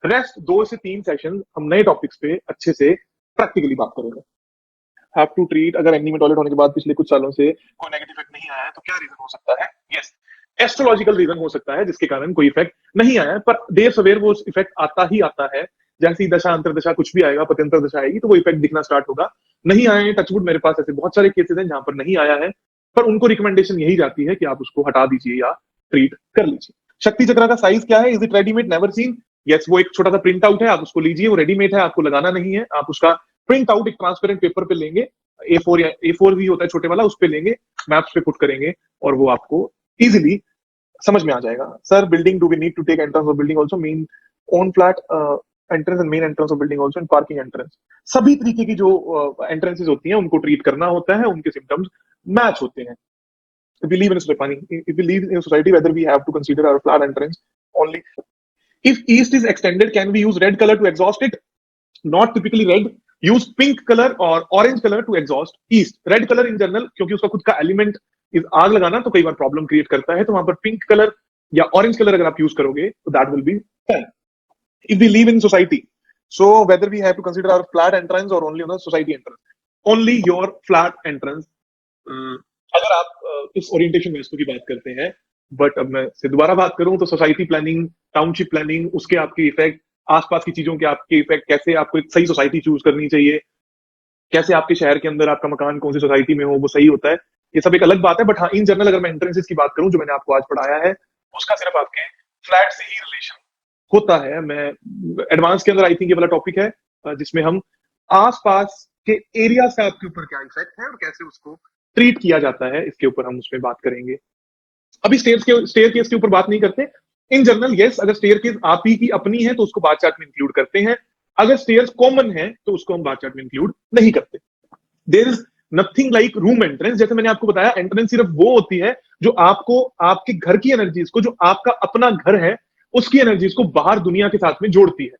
रेस्ट 2 से 3 सेशन हम नए टॉपिक्स पे अच्छे से प्रैक्टिकली बात करेंगे। हैव टू ट्रीट, अगर एमडी में टॉयलेट होने के बाद पिछले कुछ सालों से कोई नेगेटिव इफेक्ट नहीं आया है तो क्या रीजन हो सकता है? यस, एस्ट्रोलॉजिकल रीजन हो सकता है जिसके कारण कोई इफेक्ट नहीं आया है, पर देर सवेर वो इफेक्ट आता ही आता है। जैसी दशा अंतरदशा कुछ भी आएगा, पत्यंतर दशा आएगी, तो वो इफेक्ट दिखना स्टार्ट होगा। नहीं आए हैं, टचवुड, मेरे पास ऐसे बहुत सारे केसेस हैं जहां पर नहीं आया है, पर उनको रिकमेंडेशन यही जाती है कि आप उसको हटा दीजिए या ट्रीट कर लीजिए। शक्ति चक्र का साइज क्या है? Is it readymade? Never seen. Yes, वो एक छोटा सा प्रिंट आउट है, आप उसको लीजिए, वो रेडीमेड है, आपको लगाना नहीं है। आप उसका प्रिंट आउट एक ट्रांसपेरेंट पेपर पे लेंगे, A4 या A4 भी होता है छोटे वाला, उस पे लेंगे, मैप्स पे पुट करेंगे और वो आपको इजिली समझ में आ जाएगा। Sir building, do we need to take entrance of building also, main on flat entrance and main entrance of building also, and parking entrance. सभी तरीके की जो एंट्रेंसेस होती हैं उनको ट्रीट करना होता है, उनके सिम्टम्स मैच होते हैं। If we live in a society, if we live in a society, whether we have to consider our flat entrance only. If east is extended, can we use red color to exhaust it? Not typically red. Use pink colour और orange colour to exhaust east. Red colour in general क्योंकि उसका खुद का element is आग लगाना, तो कई बार problem create करता है, तो वहां पर पिंक कलर या ऑरेंज कलर अगर आप यूज करोगे तो that will be fine. If we live in society, so whether we have to consider our flat entrance or only on the society entrance, only your flat entrance। अगर आप इस orientation vastu की बात करते हैं, बट अब मैं से दोबारा बात करूं तो सोसाइटी प्लानिंग, टाउनशिप प्लानिंग, उसके आपके इफेक्ट, आसपास की चीजों के आपके इफेक्ट, कैसे आपको एक सही सोसाइटी चूज करनी चाहिए, कैसे आपके शहर के अंदर आपका मकान कौन सी सोसाइटी में हो वो सही होता है, ये सब एक अलग बात है। बट हाँ, इन जनरल अगर मैं एंट्रेंसेस की बात करूं जो मैंने आपको आज पढ़ाया है, उसका सिर्फ आपके फ्लैट से ही रिलेशन होता है। मैं एडवांस के अंदर आई थिंक ये वाला टॉपिक है जिसमें हम आसपास के एरिया से आपके ऊपर क्या इफेक्ट है और कैसे उसको ट्रीट किया जाता है, इसके ऊपर हम उसमें बात करेंगे। अभी स्टेयर केस के ऊपर बात नहीं करते। इन जनरल यस, अगर स्टेयर केस आप ही की अपनी है तो उसको बात चार्ट में इंक्लूड करते हैं, अगर स्टेयर्स कॉमन है तो उसको हम बात चार्ट में इंक्लूड नहीं करते। There is nothing like room entrance. जैसे मैंने आपको बताया, एंट्रेंस सिर्फ वो होती है जो आपको आपके घर की एनर्जीज को, जो आपका अपना घर है उसकी एनर्जीज को बाहर दुनिया के साथ में जोड़ती है।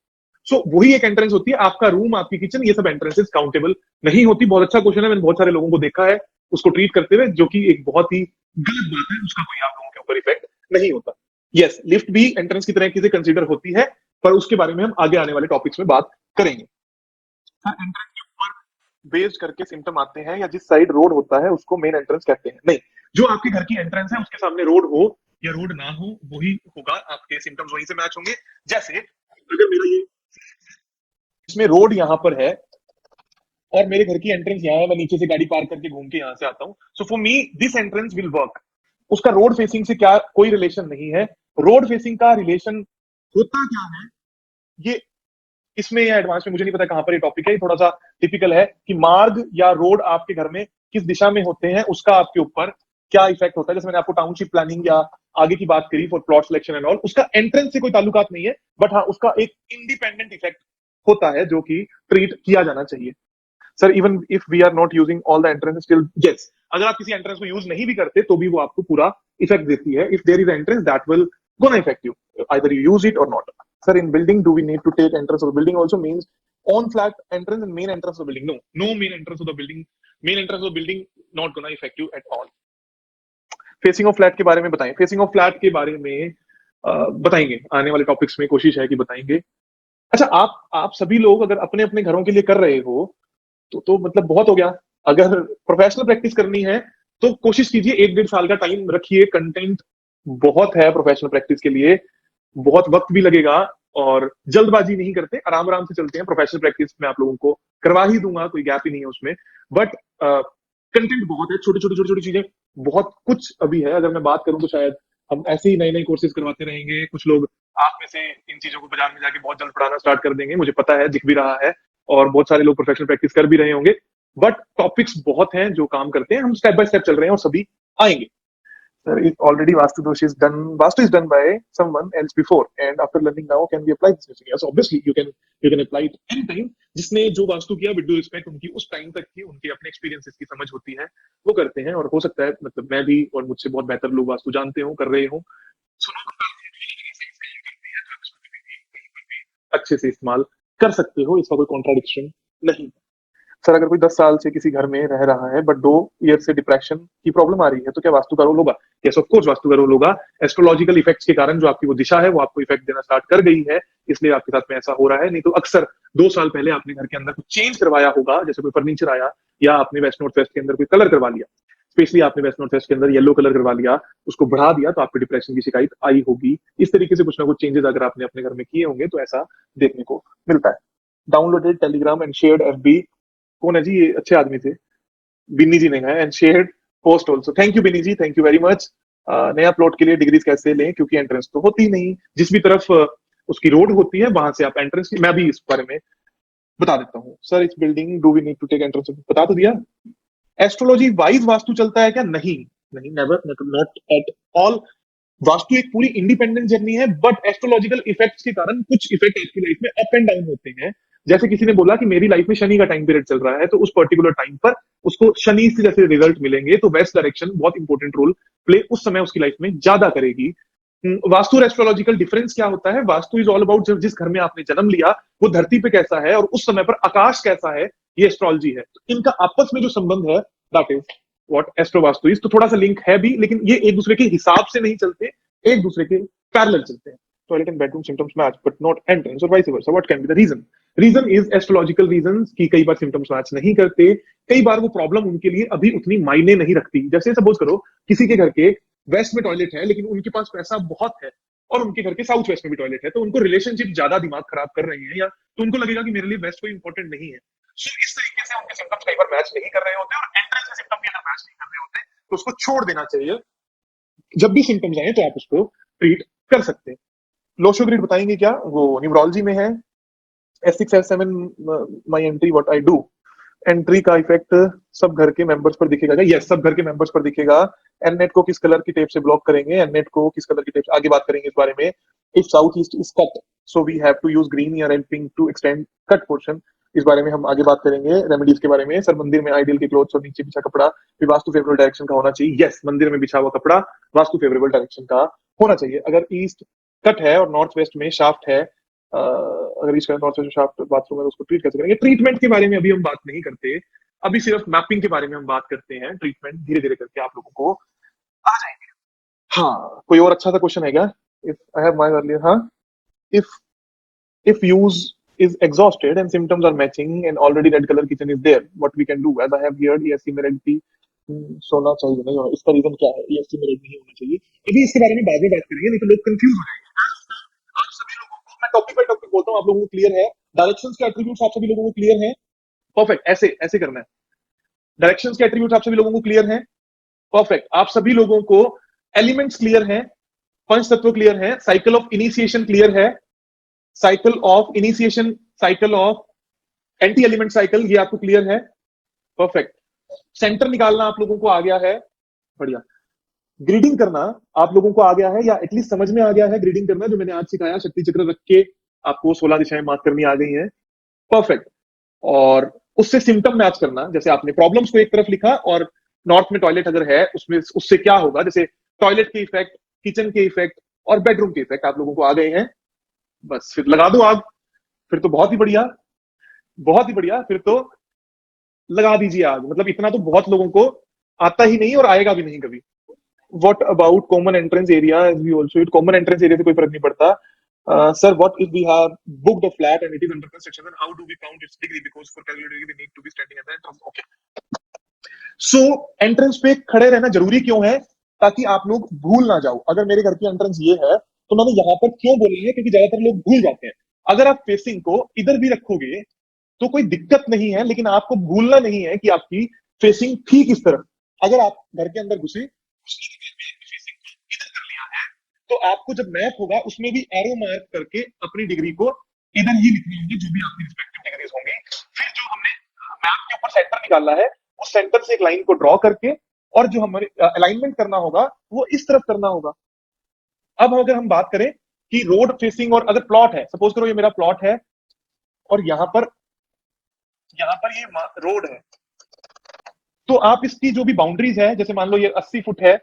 सो वही एक एंट्रेंस होती है। आपका रूम, आपकी किचन, ये सब एंट्रेंसेस काउंटेबल नहीं होती। बहुत अच्छा क्वेश्चन है, मैंने बहुत सारे लोगों को देखा है उसको ट्रीट करते हुए, जो कि एक बहुत ही गलत बात है। उसका कोई आप लोगों के ऊपर इफेक्ट नहीं होता। यस, लिफ्ट भी एंट्रेंस की तरह से कंसिडर होती है, पर उसके बारे में हम आगे आने वाले टॉपिक्स में बात करेंगे। एंट्रेंस के ऊपर बेस्ड करके सिम्टम आते हैं, या जिस साइड रोड होता है उसको मेन एंट्रेंस कहते हैं। नहीं, जो आपके घर की एंट्रेंस है उसके सामने रोड हो या रोड ना हो, वही होगा, आपके सिम्टम्स वहीं से मैच होंगे। जैसे अगर मेरा ये इसमें रोड यहाँ पर है और मेरे घर की एंट्रेंस यहाँ है, मैं नीचे से गाड़ी पार्क करके घूम के यहाँ से आता हूँ, so for me this entrance will work. उसका रोड फेसिंग से क्या कोई रिलेशन नहीं है। रोड फेसिंग का रिलेशन होता क्या है, ये इसमें या एडवांस में मुझे नहीं पता कहां पर ये टॉपिक है। ये थोड़ा सा टिपिकल है कि मार्ग या रोड आपके घर में किस दिशा में होते हैं, उसका आपके ऊपर क्या इफेक्ट होता है। जैसे मैंने आपको टाउनशिप प्लानिंग या आगे की बात करी for plot selection and all, उसका एंट्रेंस से कोई ताल्लुकात नहीं है, बट हाँ उसका एक इंडिपेंडेंट इफेक्ट होता है जो कि ट्रीट किया जाना चाहिए। Sir even if we are not using all the entrance still yes, अगर आप किसी एंट्रेंस को यूज नहीं भी करते तो भी वो आपको पूरा इफेक्ट देती है। If there is entrance that will gonna effect you, either you use it or not. Sir, in building, do we need to take entrance of the building also means on flat entrance and main entrance of the building? No, no main entrance of the building. Main entrance of the building not gonna affect you at all. Facing of flat के बारे में बताएं। Facing of flat के बारे में बताएंगे आने वाले टॉपिक्स में, कोशिश है कि बताएंगे। अच्छा, आप सभी लोग अगर अपने अपने घरों के लिए कर रहे हो तो मतलब बहुत हो गया। अगर प्रोफेशनल प्रैक्टिस करनी है तो कोशिश कीजिए, 1-1.5 साल का टाइम रखिए। कंटेंट बहुत है प्रोफेशनल प्रैक्टिस के लिए, बहुत वक्त भी लगेगा, और जल्दबाजी नहीं करते, आराम आराम से चलते हैं। प्रोफेशनल प्रैक्टिस में आप लोगों को करवा ही दूंगा, कोई गैप ही नहीं है उसमें। बट कंटेंट बहुत है, छोटी छोटी छोटी छोटी चीजें बहुत कुछ अभी है। अगर मैं बात करूं तो शायद हम ऐसे ही नए नए कोर्सेज करवाते रहेंगे। कुछ लोग आप में से इन चीजों को बाजार में जाके बहुत जल्द पढ़ाना स्टार्ट कर देंगे, मुझे पता है, दिख भी रहा है, और बहुत सारे लोग प्रोफेशनल प्रैक्टिस कर भी रहे होंगे। बट टॉपिक्स बहुत हैं जो काम करते हैं, हम स्टेप बाय स्टेप चल रहे हैं और सभी आएंगे। Sir, if already Vastu Dosh is done, Vastu is done by someone else before, and after learning now, can we apply this new thing? Yes, obviously you can apply it anytime. जिसने जो वास्तु किया, with due respect, उनकी उस time तक की उनके अपने experiences की समझ होती है, वो करते हैं। और हो सकता है मतलब मैं भी और मुझसे बहुत बेहतर लोग वास्तु जानते हो, कर रहे हो, अच्छे से इस्तेमाल कर सकते हो, इसका कोई कॉन्ट्राडिक्शन नहीं। सर, अगर कोई 10 साल से किसी घर में रह रहा है बट 2 ईयर से डिप्रेशन की प्रॉब्लम आ रही है, तो क्या वास्तु का रोल होगा? यस, ऑफ कोर्स वास्तु का रोल होगा। एस्ट्रोलॉजिकल इफेक्ट्स के कारण जो आपकी वो दिशा है वो आपको इफेक्ट देना स्टार्ट कर गई है, इसलिए आपके साथ में ऐसा हो रहा है। नहीं तो अक्सर 2 साल पहले आपने घर के अंदर कुछ चेंज करवाया होगा, जैसे कोई फर्नीचर आया, या आपने वेस्ट नॉर्थ वेस्ट के अंदर कोई कलर करवा लिया, स्पेशली आपने वेस्ट नॉर्थ वेस्ट के अंदर येलो कलर करवा लिया, उसको बढ़ा दिया, तो आपको डिप्रेशन की शिकायत आई होगी। इस तरीके से कुछ ना कुछ चेंजेस अगर आपने अपने घर में किए होंगे तो ऐसा देखने को मिलता है। Downloaded Telegram and shared FB, कौन है जी ये? अच्छे आदमी थे, बिन्नी जी ने है, and shared post also. Thank you Binny ji, thank you very much. नया प्लॉट के लिए डिग्रीज कैसे लें, क्योंकि एंट्रेंस तो होती नहीं, जिस भी तरफ उसकी रोड होती है वहां से आप एंट्रेंस, मैं भी इस बारे में बता देता हूँ। सर, इस building do we need to take entrance, बता तो दिया। एस्ट्रोलॉजी वाइज वास्तु चलता है क्या? नहीं, नहीं, never, not at all. Vastu एक पूरी इंडिपेंडेंट जर्नी है, बट एस्ट्रोलॉजिकल इफेक्ट्स के कारण कुछ इफेक्ट आपकी लाइफ में अप एंड डाउन होते हैं। जैसे किसी ने बोला कि मेरी लाइफ में शनि का टाइम पीरियड चल रहा है, तो उस पर्टिकुलर टाइम पर उसको शनि से जैसे रिजल्ट मिलेंगे, तो वेस्ट डायरेक्शन बहुत इंपॉर्टेंट रोल प्ले उस समय उसकी लाइफ में ज्यादा करेगी। वास्तु और एस्ट्रोलॉजिकल डिफरेंस क्या होता है? वास्तु इज ऑल अबाउट जिस घर में आपने जन्म लिया वो धरती पे कैसा है और उस समय पर आकाश कैसा है, ये एस्ट्रोलॉजी है। तो इनका आपस में जो संबंध है, that is what astro vastu is. तो थोड़ा सा लिंक है भी, लेकिन ये एक दूसरे के हिसाब से नहीं चलते, एक दूसरे के पैरेलल चलते हैं। Toilet and bedroom symptoms match but not entrance और vice versa, what can be the reason? Reason is astrological reason की कई बार सिम्टम्स मैच नहीं करते, कई बार वो प्रॉब्लम उनके लिए अभी उतनी मायने नहीं रखती। जैसे सपोज करो किसी के घर के वेस्ट में टॉयलेट है लेकिन उनके पास पैसा बहुत है, और उनके घर के साउथ वेस्ट में भी टॉयलेट है, तो उनको रिलेशनशिप ज्यादा दिमाग खराब कर रही है, या तो उनको लगेगा कि मेरे लिए वेस्ट कोई इंपॉर्टेंट नहीं है। सो इस तरीके से उनके सिम्टम्स कई बार मैच नहीं कर रहे होते, और एंट्रेंस के सिम्टम भी अगर मैच नहीं कर रहे होते तो उसको छोड़ देना चाहिए। जब भी सिम्टम्स आए तो आप उसको ट्रीट कर सकते हैं। लोशो ग्रिड बताएंगे क्या? वो न्यूमरोलॉजी में है। S6 S7 my entry what I do. Entry का इफेक्ट सब घर के मेंबर्स पर दिखेगा क्या? यस, सब घर के मेंबर्स पर दिखेगा। एननेट को किस कलर की टेप से ब्लॉक करेंगे? एननेट को किस कलर की टेप से, आगे बात करेंगे इस बारे में। If south east is cut so we have to use green या red pink to extend cut portion. इस बारे में हम आगे बात करेंगे। रेमेडीज के बारे में। सर मंदिर में आइडियल के क्लोथ्स और नीचे बिछा कपड़ा भी वास्तु फेवरेबल डायरेक्शन का होना चाहिए। यस, मंदिर में बिछा हुआ कपड़ा वास्तु फेवरेबल डायरेक्शन का होना चाहिए। अगर ईस्ट कट है और नॉर्थ वेस्ट में शाफ्ट है, अगर east north west shaft bathroom है तो उसको ट्रीट कैसे करेंगे? ट्रीटमेंट के बारे में अभी हम बात नहीं करते, अभी सिर्फ मैपिंग के बारे में हम बात करते हैं। ट्रीटमेंट धीरे धीरे करके आप लोगों को आ जाएंगे। हाँ, कोई और अच्छा सा क्वेश्चन है क्या? If I have my earlier, हाँ, if if use is exhausted and symptoms are matching and already red color kitchen is there, what we can do? As I have heard ESC में red T सोना चाहिए नहीं होना, इसका reason क्या है? ESC में red नहीं होना चाहिए। अभी इसके बारे में बाद में बात करेंगे, नहीं तो लोग कंफ्यूज हो जाएंगे। आप सभी लोगों को मैं टॉपिक बाय टॉपिक बोलता हूँ, आप लोगों को क्लियर है? डायरेक्शंस के एट्रीब्यूट्स आप सभी लोगों को क्लियर है? परफेक्ट, ऐसे ऐसे करना है। डायरेक्शंस के एट्रीब्यूट्स आप सभी लोगों को क्लियर है? परफेक्ट। आप सभी लोगों को एलिमेंट्स क्लियर है, पंच तत्व क्लियर है, साइकिल ऑफ इनिशिएशन क्लियर है, cycle of initiation, cycle of anti element cycle, ये आपको क्लियर है? परफेक्ट। सेंटर निकालना आप लोगों को आ गया है? बढ़िया। ग्रीडिंग करना आप लोगों को आ गया है, या एटलीस्ट समझ में आ गया है ग्रीडिंग करना, जो मैंने आज सिखाया। शक्ति चक्र रख के आपको 16 दिशाएं मार्क करनी आ गई हैं। परफेक्ट। और उससे सिम्टम मैच करना, जैसे आपने प्रॉब्लम्स को एक तरफ लिखा और नॉर्थ में टॉयलेट अगर है उसमें उससे क्या होगा, जैसे टॉयलेट के इफेक्ट, किचन के इफेक्ट और बेडरूम के इफेक्ट आप लोगों को आ गए हैं। बस फिर लगा दो आग, फिर तो बहुत ही बढ़िया, बहुत ही बढ़िया। फिर तो लगा दीजिए आग, मतलब इतना तो बहुत लोगों को आता ही नहीं और आएगा भी नहीं कभी। What about common entrance area? We also it common entrance area से कोई फर्क नहीं पड़ता। Sir what if we have booked a flat and it is under construction, then how do we count its degree? Because for calculating we need to be standing at the entrance. Okay, so entrance पे खड़े रहना जरूरी क्यों है? ताकि आप लोग भूल ना जाओ। अगर मेरे घर की एंट्रेंस ये है तो मैंने यहाँ पर क्यों बोला है? क्योंकि ज्यादातर लोग भूल जाते हैं। अगर आप फेसिंग को इधर भी रखोगे तो कोई दिक्कत नहीं है, लेकिन आपको भूलना नहीं है कि आपकी फेसिंग ठीक इस तरफ। अगर आप घर के अंदर घुसे फेसिंग इधर कर लिया है, तो आपको जब मैप होगा उसमें भी एरो मार्क करके अपनी डिग्री को इधर ही लिखनी होगी, जो भी आपकी रिस्पेक्टिव डिग्रीज होंगी। फिर जो हमने मैप के ऊपर सेंटर निकाला है, उस सेंटर से एक लाइन को ड्रॉ करके, और जो हमारे अलाइनमेंट करना होगा वो इस तरफ करना होगा। अब अगर हम बात करें कि रोड फेसिंग, और अगर प्लॉट है, सपोज करो ये मेरा प्लॉट है और यहाँ पर ये रोड है, तो आप इसकी जो भी बाउंड्रीज है, जैसे मान लो ये 80 फुट है,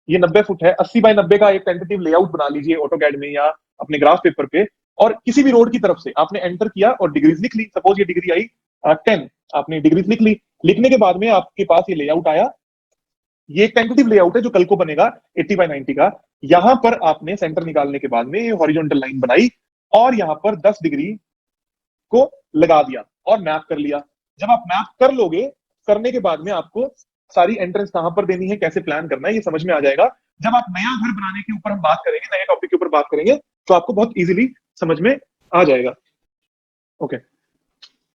ये 90 फुट है, 80 बाय 90 का एक टेंटेटिव लेआउट बना लीजिए ऑटोकैड में या अपने ग्राफ पेपर पे, और किसी भी रोड की तरफ से आपने एंटर किया और डिग्रीज लिख ली। सपोज ये डिग्री आई 10, आपने डिग्रीज लिख ली। लिखने के बाद में आपके पास ये लेआउट आया, ये एक टेंटेटिव लेआउट है जो कल को बनेगा 80 बाय 90 का। यहां पर आपने सेंटर निकालने के बाद में ये हॉरिजॉन्टल लाइन बनाई और यहां पर 10 डिग्री को लगा दिया और मैप कर लिया। जब आप मैप कर लोगे, करने के बाद में आपको सारी एंट्रेंस कहां पर देनी है, कैसे प्लान करना है, ये समझ में आ जाएगा। जब आप नया घर बनाने के ऊपर हम बात करेंगे, नए टॉपिक के ऊपर बात करेंगे, तो आपको बहुत इजीली समझ में आ जाएगा। ओके,